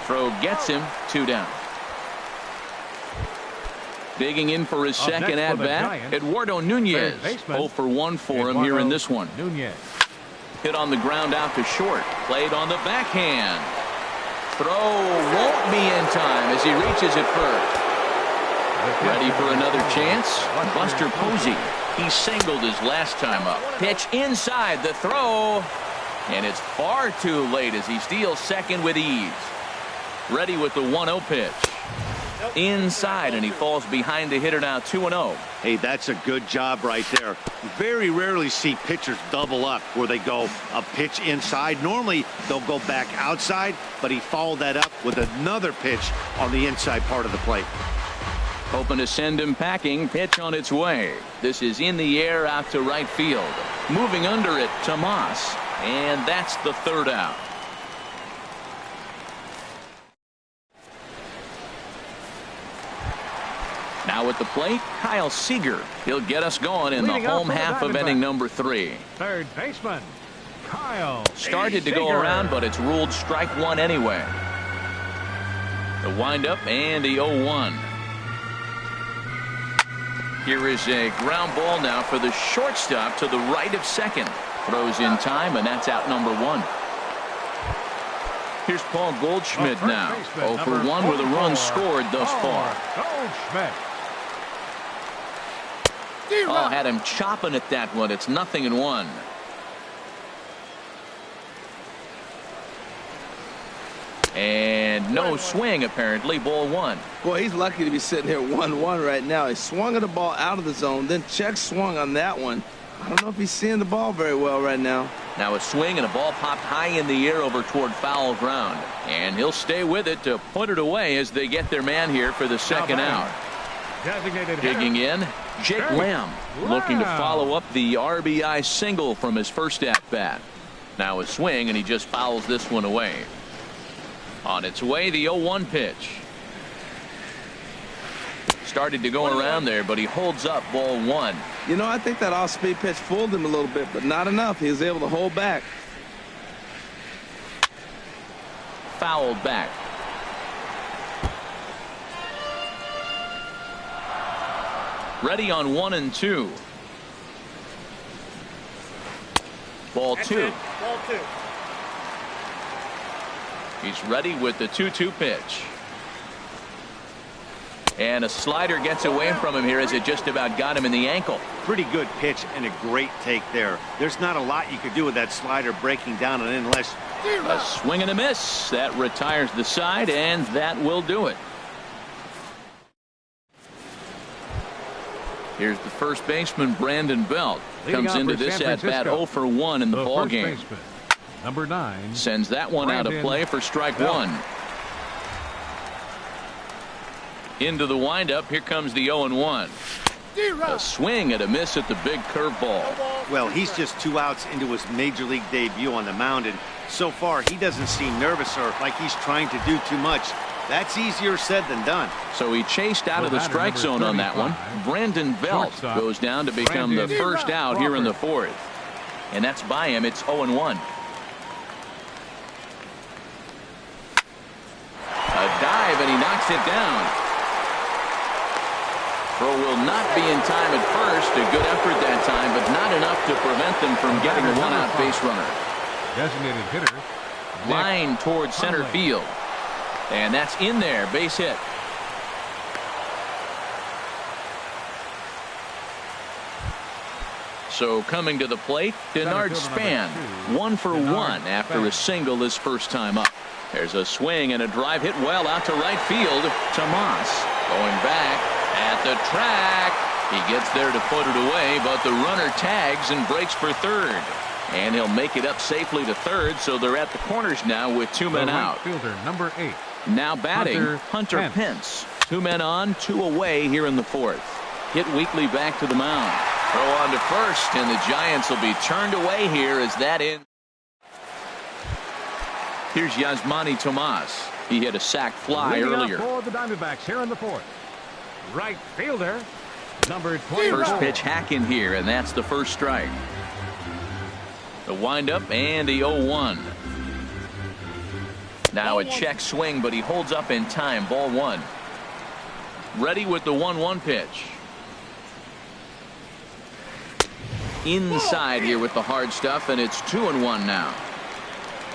Throw gets him, 2 down. Digging in for his second at bat, Eduardo Nunez. 0 for 1 for him here in this one. Hit on the ground out to short. Played on the backhand. Throw won't be in time as he reaches it first. Ready for another chance? Buster Posey. He singled his last time up. Pitch inside the throw. And it's far too late as he steals second with ease. Ready with the 1-0 pitch. Inside, and he falls behind the hitter now, 2-0. Hey, that's a good job right there. Very rarely see pitchers double up where they go a pitch inside. Normally they'll go back outside, but he followed that up with another pitch on the inside part of the plate. Hoping to send him packing. Pitch on its way. This is in the air out to right field. Moving under it, Tomas, and that's the 3rd out. Now at the plate, Kyle Seager. He'll get us going in the home half of inning number 3. Third baseman, Kyle. Started to go around, but it's ruled strike 1 anyway. The windup and the 0-1. Here is a ground ball now for the shortstop to the right of second. Throws in time, and that's out number 1. Here's Paul Goldschmidt now. 0 for 1 with a run scored thus far. Goldschmidt. Oh, had him chopping at that one. It's 0-1. And no swing, apparently. Ball 1. Boy, he's lucky to be sitting here 1-1 right now. He swung at the ball out of the zone, then check swung on that one. I don't know if he's seeing the ball very well right now. Now a swing and a ball popped high in the air over toward foul ground. And he'll stay with it to put it away as they get their man here for the second out. Digging in, Jake Lamb looking to follow up the RBI single from his first at-bat. Now a swing, and he just fouls this one away. On its way, the 0-1 pitch. Started to go around there, but he holds up ball one. You know, I think that off-speed pitch fooled him a little bit, but not enough. He was able to hold back. Fouled back. Ready on 1 and 2. Ball two. Ball two. He's ready with the 2-2 pitch. And a slider gets away from him here as it just about got him in the ankle. Pretty good pitch and a great take there. There's not a lot you could do with that slider breaking down and unless. A swing and a miss. That retires the side, and that will do it. Here's the first baseman, Brandon Belt. Comes into this at-bat 0 for 1 in the ball game. Number 9. Sends that one out of play for strike one. Into the windup. Here comes the 0-1. A swing and a miss at the big curveball. Well, he's just 2 outs into his major league debut on the mound, and so far he doesn't seem nervous or like he's trying to do too much. That's easier said than done. So he chased out of the strike zone on that one. Brandon Belt goes down to become the first out here in the fourth. And that's by him. It's 0-1. A dive, and he knocks it down. Throw will not be in time at first. A good effort that time, but not enough to prevent them from getting a one-out base runner. Designated hitter. Line towards center field. And that's in there. Base hit. So coming to the plate, Denard Span. 1 for 1 after a single his first time up. There's a swing and a drive hit well out to right field. Tomas going back at the track. He gets there to put it away, but the runner tags and breaks for third. And he'll make it up safely to third, so they're at the corners now with 2 men out. Fielder number 8. Now batting, Hunter Pence. 2 men on, 2 away here in the fourth. Hit weakly back to the mound. Throw on to first, and the Giants will be turned away here as that ends. Here's Yasmani Tomas. He hit a sac fly earlier. For the Diamondbacks here in the fourth. Right fielder, number 24. First pitch hack in here, and that's the first strike. The windup and the 0-1. Now a check swing, but he holds up in time. Ball one. Ready with the 1-1 pitch. Inside here with the hard stuff, and it's 2-1 now.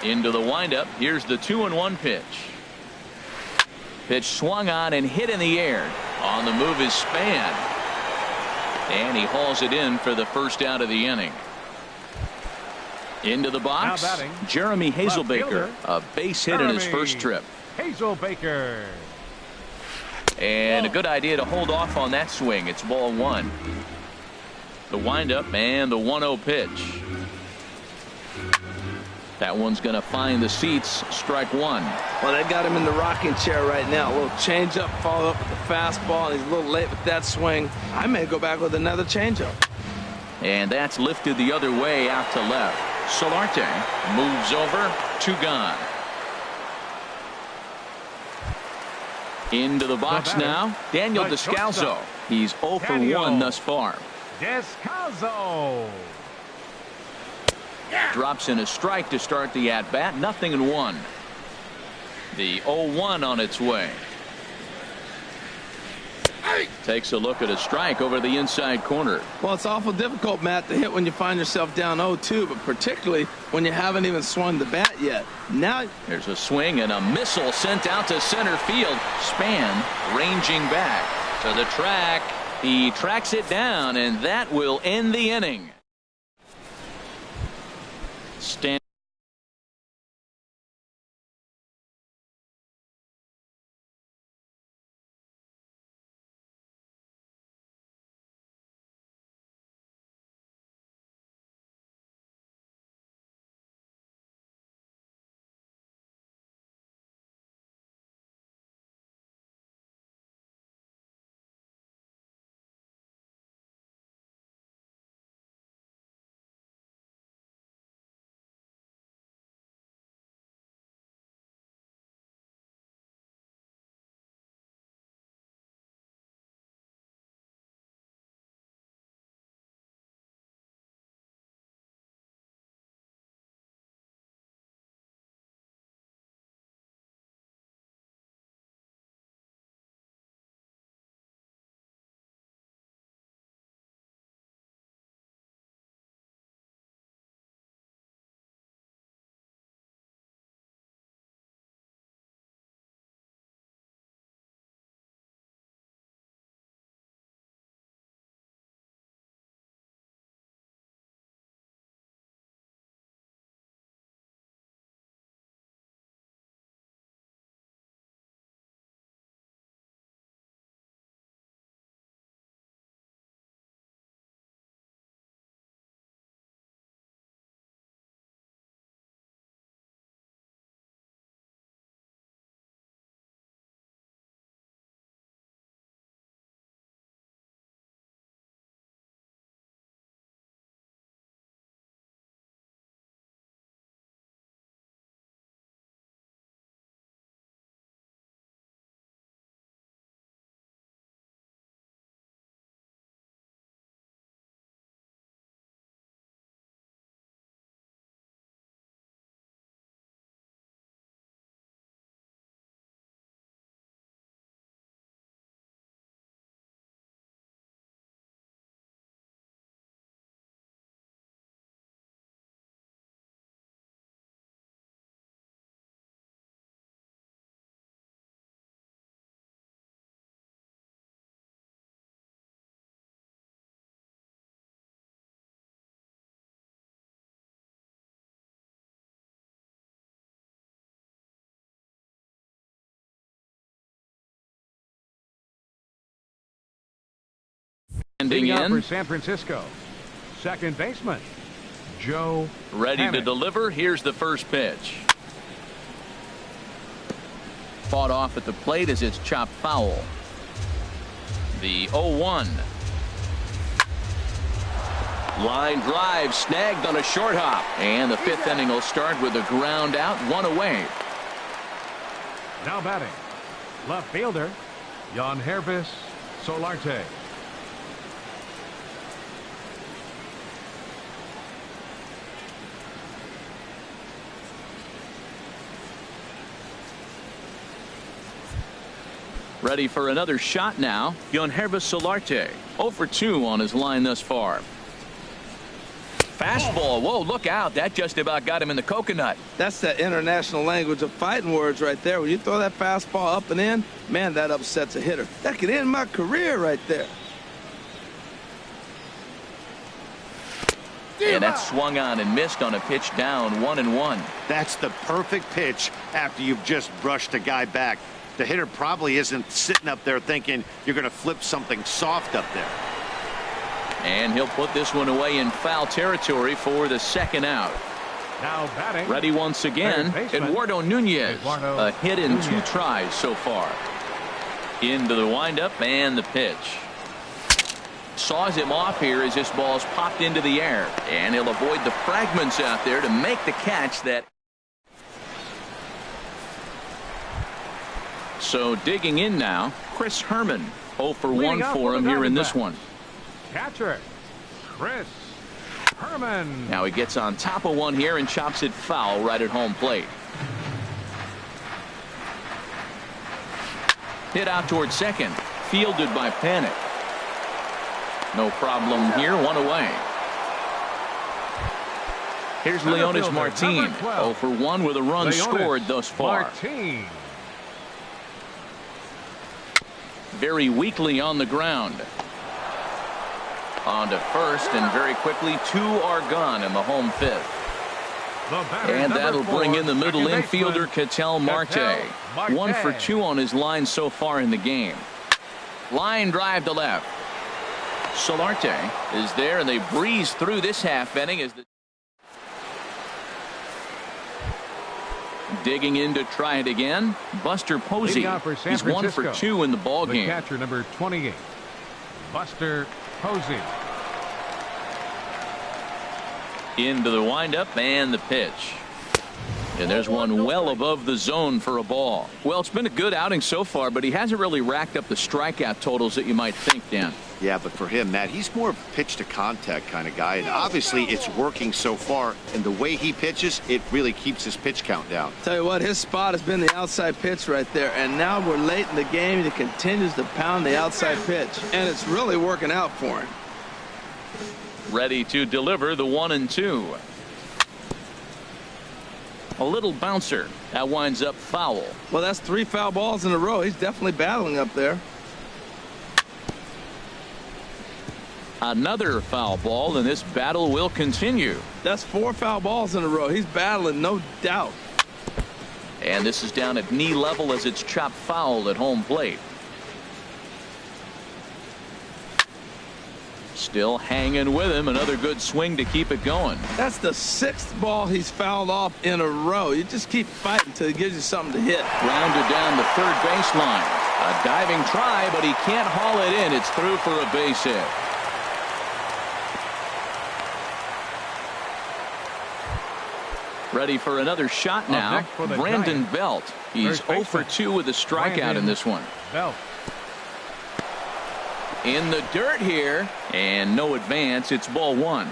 Into the windup. Here's the 2-1 pitch. Pitch swung on and hit in the air. On the move is Span. And he hauls it in for the first out of the inning. Into the box, Jeremy Hazelbaker, a base hit in his first trip. Hazelbaker. And a good idea to hold off on that swing. It's ball one. The windup and the 1-0 pitch. That one's going to find the seats. Strike one. Well, they got him in the rocking chair right now. A little changeup, followed up with the fastball, and he's a little late with that swing. I may go back with another changeup. And that's lifted the other way out to left. Solarte moves over. 2 gone. Into the box now. Daniel Descalso. He's 0 for 1 thus far. Descalso. Drops in a strike to start the at-bat. 0-1. The 0-1 on its way. Takes a look at a strike over the inside corner. Well, it's awful difficult, Matt, to hit when you find yourself down 0-2, but particularly when you haven't even swung the bat yet. Now there's a swing and a missile sent out to center field. Span ranging back to the track. He tracks it down, and that will end the inning. Leading up in. for San Francisco, second baseman, Joe Ready to Hammond. deliver. Here's the first pitch. Fought off at the plate as it's chopped foul. The 0-1. Line drive snagged on a short hop. And the fifth inning will start with a ground out, one away. Now batting, left fielder, hrezzo Solarte. Ready for another shot now. hrezzo Solarte, 0 for 2 on his line thus far. Fastball. Whoa, look out. That just about got him in the coconut. That's that international language of fighting words right there. When you throw that fastball up and in, man, that upsets a hitter. That could end my career right there. And that swung on and missed on a pitch down, 1-1. That's the perfect pitch after you've just brushed a guy back. The hitter probably isn't sitting up there thinking you're going to flip something soft up there. And he'll put this one away in foul territory for the second out. Now batting. Ready once again, Eduardo Nunez. A hit in 2 tries so far. Into the windup and the pitch. Saws him off here as this ball's popped into the air. And he'll avoid the fragments out there to make the catch that. So digging in now, Chris Herman. 0 for 1 for him here in this one. Catcher, Chris Herman. Now he gets on top of one here and chops it foul right at home plate. Hit out towards second. Fielded by Panic. No problem here. 1 away. Here's Leonis Martin. 0 for 1 with a run scored thus far. Martin. Very weakly on the ground. On to first, and very quickly 2 are gone in the home fifth. And that'll bring in the middle infielder Ketel Marte. 1 for 2 on his line so far in the game. Line drive to left. Solarte is there, and they breeze through this half inning as the digging in to try it again. Buster Posey. He's 1 for 2 in the ball game. Catcher number 28, Buster Posey. Into the windup and the pitch. And there's one well above the zone for a ball. Well, it's been a good outing so far, but he hasn't really racked up the strikeout totals that you might think, Dan. Yeah, but for him, Matt, he's more of a pitch to contact kind of guy, and obviously it's working so far, and the way he pitches, it really keeps his pitch count down. Tell you what, his spot has been the outside pitch right there, and now we're late in the game and he continues to pound the outside pitch, and it's really working out for him. Ready to deliver the 1-2. A little bouncer. That winds up foul. Well, that's 3 foul balls in a row. He's definitely battling up there. Another foul ball, and this battle will continue. That's 4 foul balls in a row. He's battling, no doubt. And this is down at knee level as it's chopped foul at home plate. Still hanging with him. Another good swing to keep it going. That's the 6th ball he's fouled off in a row. You just keep fighting until he gives you something to hit. Grounded down the third baseline. A diving try, but he can't haul it in. It's through for a base hit. Ready for another shot now. Brandon Belt. He's 0 for 2 with a strikeout in this one. Belt. In the dirt here, and no advance. It's ball 1.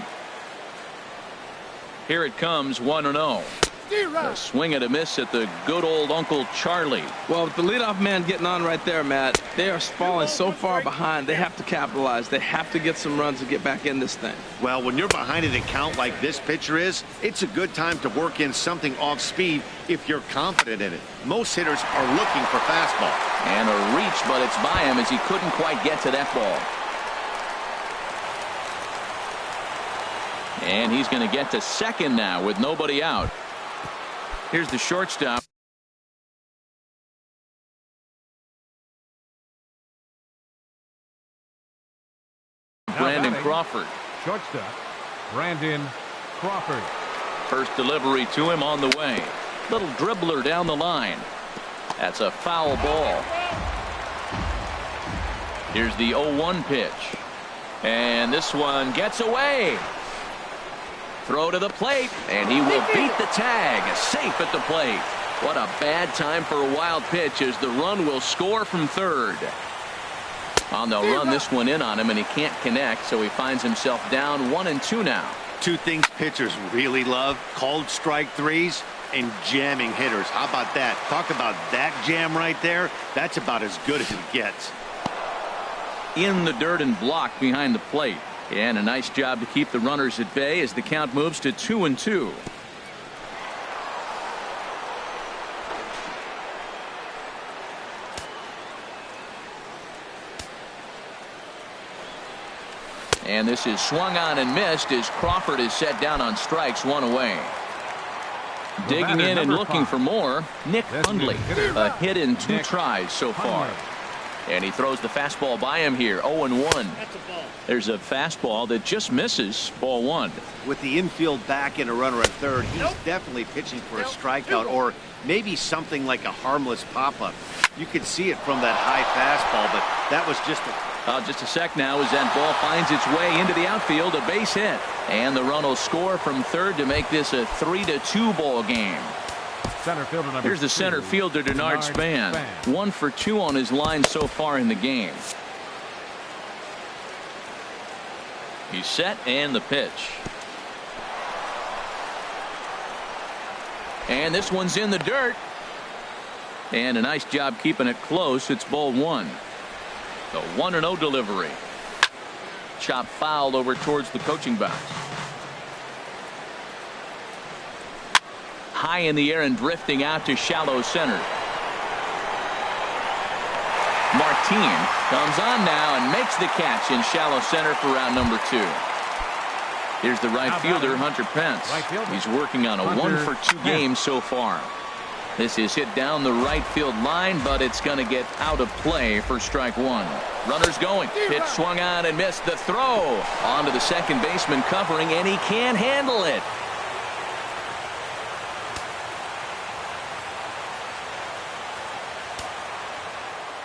Here it comes, 1-0. A swing and a miss at the good old Uncle Charlie. Well, with the leadoff man getting on right there, Matt, they are falling so far behind. They have to capitalize. They have to get some runs to get back in this thing. Well, when you're behind an account like this pitcher is, it's a good time to work in something off speed if you're confident in it. Most hitters are looking for fastball. And a reach, but it's by him as he couldn't quite get to that ball. And he's going to get to second now with nobody out. Here's the shortstop. Brandon batting, Crawford. Shortstop, Brandon Crawford. First delivery to him on the way. Little dribbler down the line. That's a foul ball. Here's the 0-1 pitch. And this one gets away. Throw to the plate, and he will beat the tag. Safe at the plate. What a bad time for a wild pitch as the run will score from third. On the run this one in on him, and he can't connect, so he finds himself down 1-2 now. Two things pitchers really love: called strike threes and jamming hitters. How about that? Talk about that jam right there. That's about as good as it gets. In the dirt and blocked behind the plate. And a nice job to keep the runners at bay as the count moves to 2-2. And this is swung on and missed as Crawford is set down on strikes, one away. Digging in and looking for more, Nick Hundley. A hit in 2 tries so far. And he throws the fastball by him here. 0-1. There's a fastball that just misses. Ball 1. With the infield back and a runner at third, he's definitely pitching for a strikeout or maybe something like a harmless pop-up. You could see it from that high fastball, but that was just a sec now as that ball finds its way into the outfield. A base hit. And the run will score from third to make this a 3-2 ball game. Center fielder number Here's the center fielder, Denard Span. 1 for 2 on his line so far in the game. He's set, and the pitch. And this one's in the dirt. And a nice job keeping it close. It's ball 1. The 1-0 delivery. Chop fouled over towards the coaching box. High in the air and drifting out to shallow center. Martin comes on now and makes the catch in shallow center for round number 2. Here's the right fielder, Hunter Pence. He's working on a 1 for 2 game so far. This is hit down the right field line, but it's going to get out of play for strike 1. Runners going. Pitch swung on and missed. The throw onto the second baseman covering, and he can't handle it.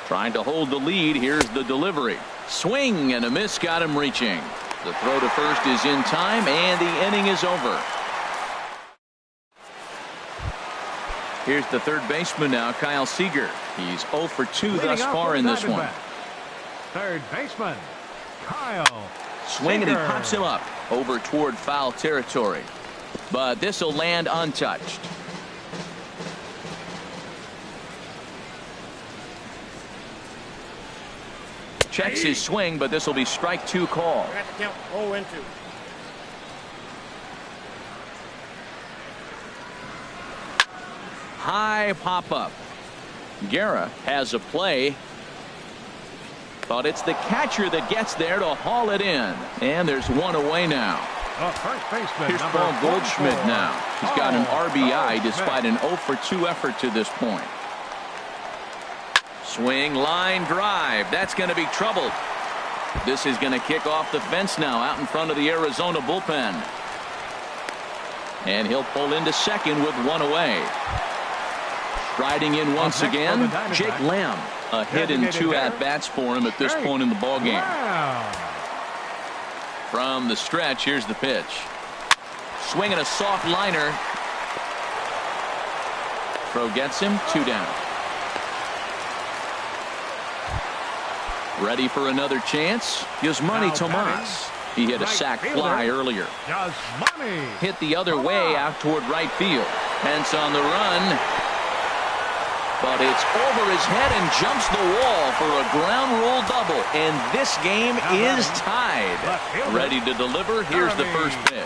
Trying to hold the lead. Here's the delivery. Swing and a miss got him reaching. The throw to first is in time, and the inning is over. Here's the third baseman now, Kyle Seager. He's 0 for 2 thus far in this one. Third baseman, Kyle Swing, and he Seager. pops him up over toward foul territory. But this will land untouched. Checks his swing, but this will be strike 2 call. High pop up. Guerra has a play, but it's the catcher that gets there to haul it in. And there's 1 away now. First baseman, Here's Paul Goldschmidt now. He's got an RBI despite an 0 for 2 effort to this point. Swing, line drive. That's going to be troubled. This is going to kick off the fence now out in front of the Arizona bullpen. And he'll pull into second with 1 away. Striding in once again, Jake Lamb. A hit in 2 at-bats for him at this point in the ballgame. From the stretch, here's the pitch. Swinging a soft liner. Throw gets him, 2 down. Ready for another chance? Yasmani Tomas. He hit a sac fly earlier. Hit the other way out toward right field. Pence on the run. But it's over his head and jumps the wall for a ground rule double. And this game is tied. Ready to deliver. Here's the first pitch.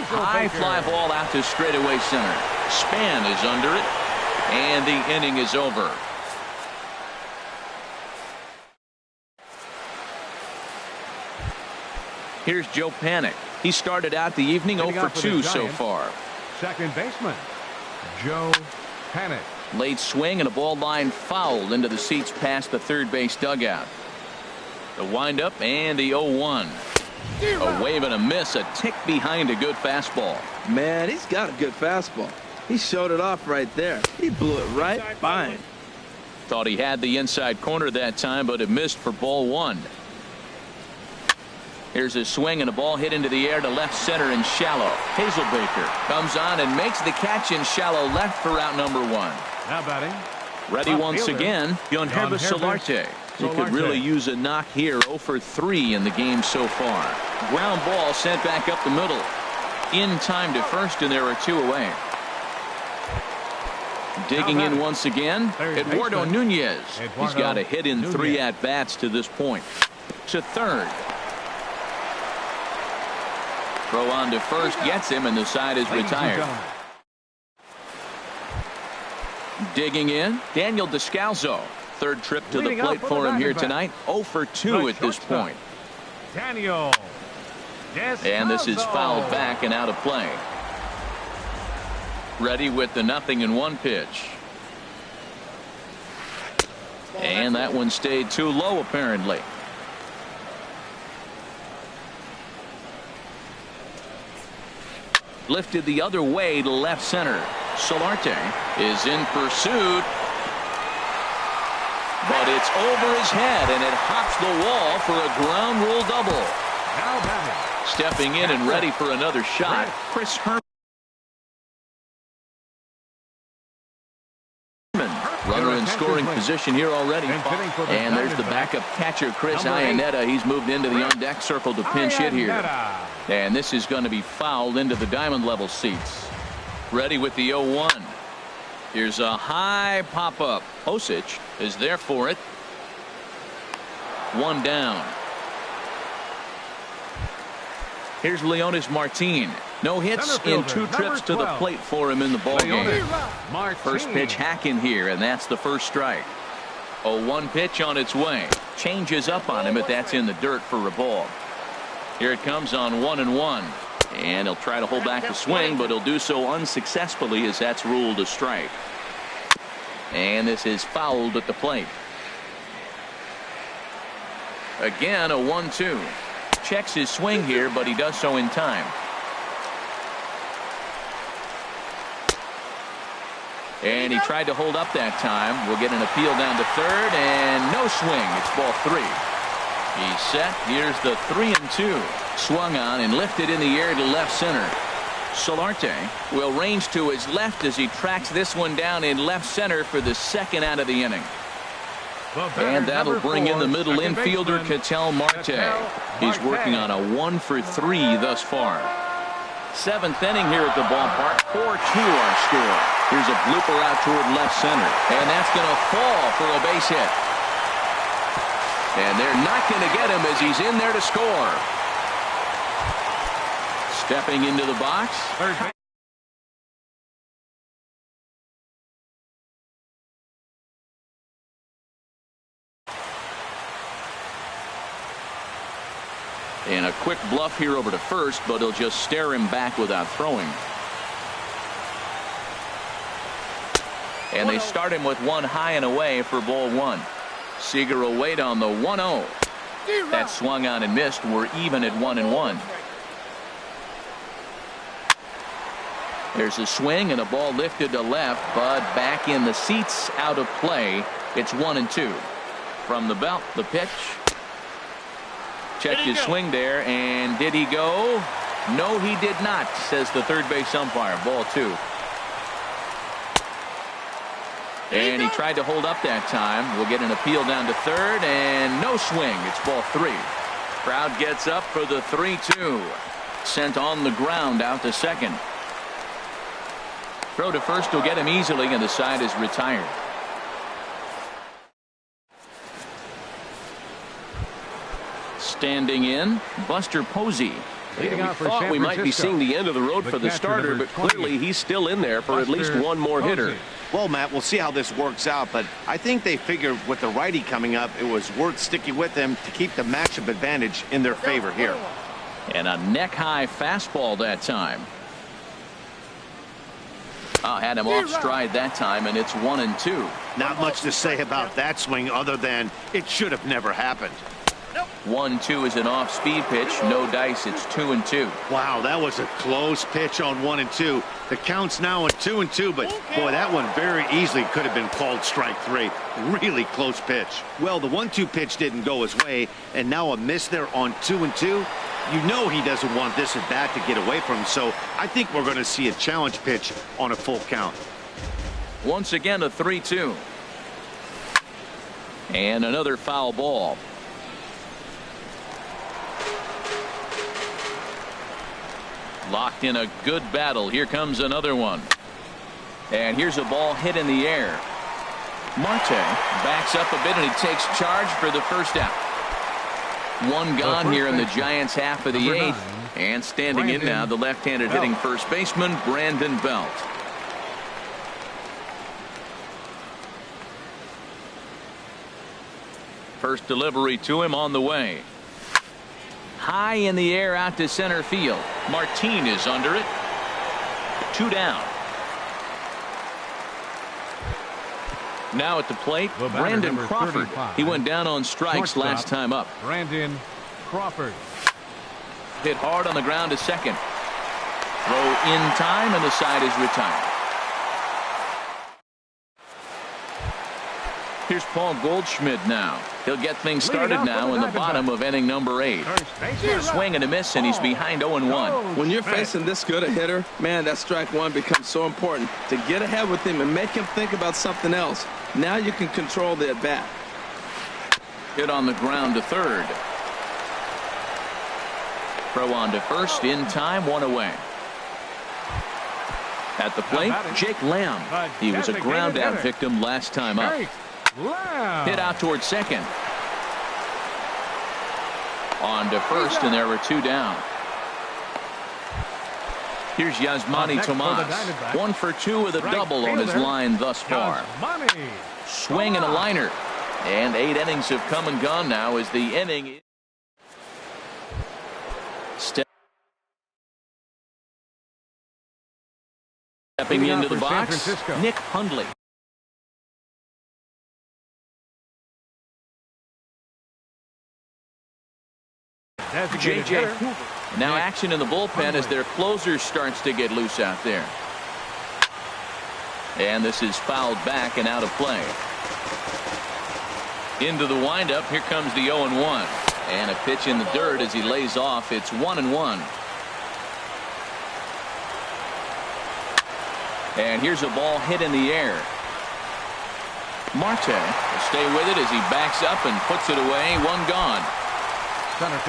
High fly ball out to straightaway center. Span is under it. And the inning is over. Here's Joe Panik. He started out the evening 0 for 2 so far. Second baseman, Joe Panik. Late swing and a ball line fouled into the seats past the third base dugout. The windup and the 0-1. A wave and a miss, a tick behind a good fastball. Man, he's got a good fastball. He showed it off right there. He blew it right by him. Thought he had the inside corner that time, but it missed for ball one. Here's a swing and a ball hit into the air to left center and shallow. Hazelbaker comes on and makes the catch in shallow left for out number one. Now batting. Ready once again, Hrezzo Solarte. He could really use a knock here. 0 for 3 in the game so far. Ground ball sent back up the middle. In time to first, and there are 2 away. Digging in once again, Eduardo Nunez. He's got a hit in 3 at-bats to this point. To third. Throw on to first gets him, and the side is retired. Digging in, Daniel Descalzo. Third trip to the plate for him here tonight. 0 for 2 at this point. Daniel. And this is fouled back and out of play. Ready with the 0-1 pitch. And that one stayed too low apparently. Lifted the other way to left center. Solarte is in pursuit. But it's over his head, and it hops the wall for a ground rule double. Now batting. Stepping in and ready for another shot, Chris Herman. Runner in scoring position here already. And there's the backup catcher, Chris Iannetta. He's moved into the on-deck circle to pinch hit here. And this is going to be fouled into the diamond level seats. Ready with the 0-1. Here's a high pop-up. Osich is there for it. 1 down. Here's Leonis Martin. No hits in 2 trips to the plate for him in the ballgame. First pitch hacking here, and that's the first strike. 0-1 pitch on its way. Changes up on him, but that's in the dirt for a ball. Here it comes on 1-1. And he'll try to hold back the swing, but he'll do so unsuccessfully as that's ruled a strike. And this is fouled at the plate. Again, a 1-2. Checks his swing here, but he does so in time. And he tried to hold up that time. We'll get an appeal down to third, and no swing. It's ball 3. He's set. Here's the 3-2. Swung on and lifted in the air to left center. Solarte will range to his left as he tracks this one down in left center for the second out of the inning. And that'll bring in the middle infielder, Ketel Marte. He's working on a 1 for 3 thus far. 7th inning here at the ballpark. 4-2 our score. Here's a blooper out toward left center. And that's going to fall for a base hit. And they're not going to get him as he's in there to score. Stepping into the box. And a quick bluff here over to first, but he'll just stare him back without throwing. And they start him with 1 high and away for ball 1. Seager will wait on the 1-0. That swung on and missed. We're even at 1-1. There's a swing and a ball lifted to left, but back in the seats, out of play. It's 1-2. From the belt, the pitch. Checked his swing there, and did he go? No, he did not, says the third base umpire. Ball 2. And he tried to hold up that time. We'll get an appeal down to third, and no swing. It's ball 3. Crowd gets up for the 3-2. Sent on the ground out to second. Throw to first will get him easily, and the side is retired. Standing in, Buster Posey. We thought we might be seeing the end of the road for the starter, but clearly he's still in there for at least one more hitter. Well, Matt, we'll see how this works out, but I think they figured with the righty coming up, it was worth sticking with him to keep the matchup advantage in their favor here. And a neck-high fastball that time. Had him off stride that time, and it's 1-2. Not much to say about that swing other than it should have never happened. 1-2 is an off-speed pitch. No dice. It's 2-2. Wow, that was a close pitch on 1-2. The count's now at 2-2, but boy, that one very easily could have been called strike 3. Really close pitch. Well, the 1-2 pitch didn't go his way, and now a miss there on 2-2. You know he doesn't want this at bat to get away from him, so I think we're going to see a challenge pitch on a full count. Once again, a 3-2. And another foul ball. Locked in a good battle. Here comes another one. And here's a ball hit in the air. Marte backs up a bit and he takes charge for the first out. One gone here in the Giants' half of the eighth. And standing in now, the left-handed hitting first baseman, Brandon Belt. First delivery to him on the way. High in the air out to center field. Martin is under it. 2 down. Now at the plate, Brandon Crawford. He went down on strikes last time up. Brandon Crawford. Hit hard on the ground to second. Throw in time and the side is retired. Here's Paul Goldschmidt now. He'll get things started now in the bottom of inning number 8. Swing and a miss, and he's behind 0-1. When you're facing this good a hitter, man, that strike one becomes so important to get ahead with him and make him think about something else. Now you can control the at-bat. Hit on the ground to third. Throw on to first in time, 1 away. At the plate, Jake Lamb. He was a ground out victim last time up. Hit out towards second. On to first, and there were 2 down. Here's Yasmani Tomas. 1 for 2 with a double on his line thus far. Swing and a liner. And 8 innings have come and gone now as the inning. Stepping into the box, Nick Hundley. J.J. Hoover. Now action in the bullpen as their closer starts to get loose out there. And this is fouled back and out of play. Into the windup. Here comes the 0-1. And a pitch in the dirt as he lays off. It's 1-1. And here's a ball hit in the air. Marte will stay with it as he backs up and puts it away. 1 gone.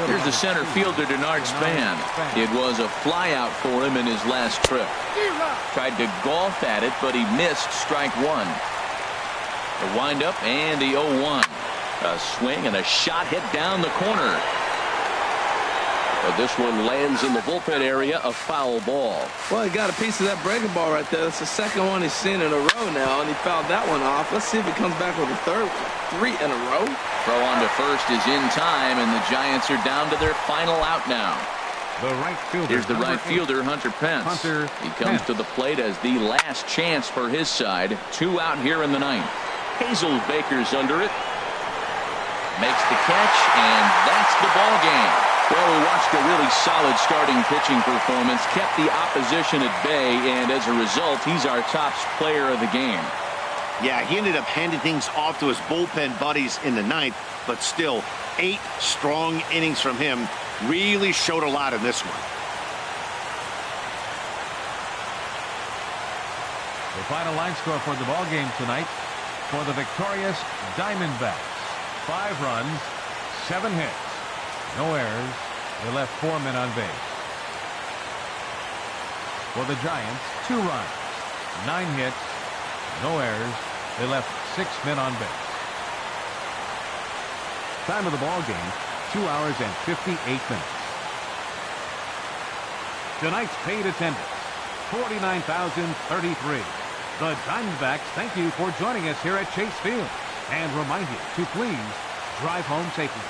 Here's the center fielder, Denard Span. It was a flyout for him in his last trip. Tried to golf at it, but he missed strike 1. The windup and the 0-1. A swing and a shot hit down the corner. But this one lands in the bullpen area, a foul ball. Well, he got a piece of that breaking ball right there. That's the second one he's seen in a row now, and he fouled that one off. Let's see if he comes back with a third one. 3 in a row. Throw on to first is in time, and the Giants are down to their final out now. The right fielder. Here's the right fielder, Hunter Pence. He comes to the plate as the last chance for his side. 2 out here in the 9th. Hazelbaker's under it. Makes the catch, and that's the ball game. Well, we watched a really solid starting pitching performance, kept the opposition at bay, and as a result, he's our top player of the game. Yeah, he ended up handing things off to his bullpen buddies in the 9th, but still 8 strong innings from him. Really showed a lot in this one. The final line score for the ball game tonight for the victorious Diamondbacks. 5 runs, 7 hits. No errors. They left 4 men on base. For the Giants, 2 runs, 9 hits, no errors. They left 6 men on base. Time of the ball game, 2 hours and 58 minutes. Tonight's paid attendance, 49,033. The Diamondbacks thank you for joining us here at Chase Field and remind you to please drive home safely.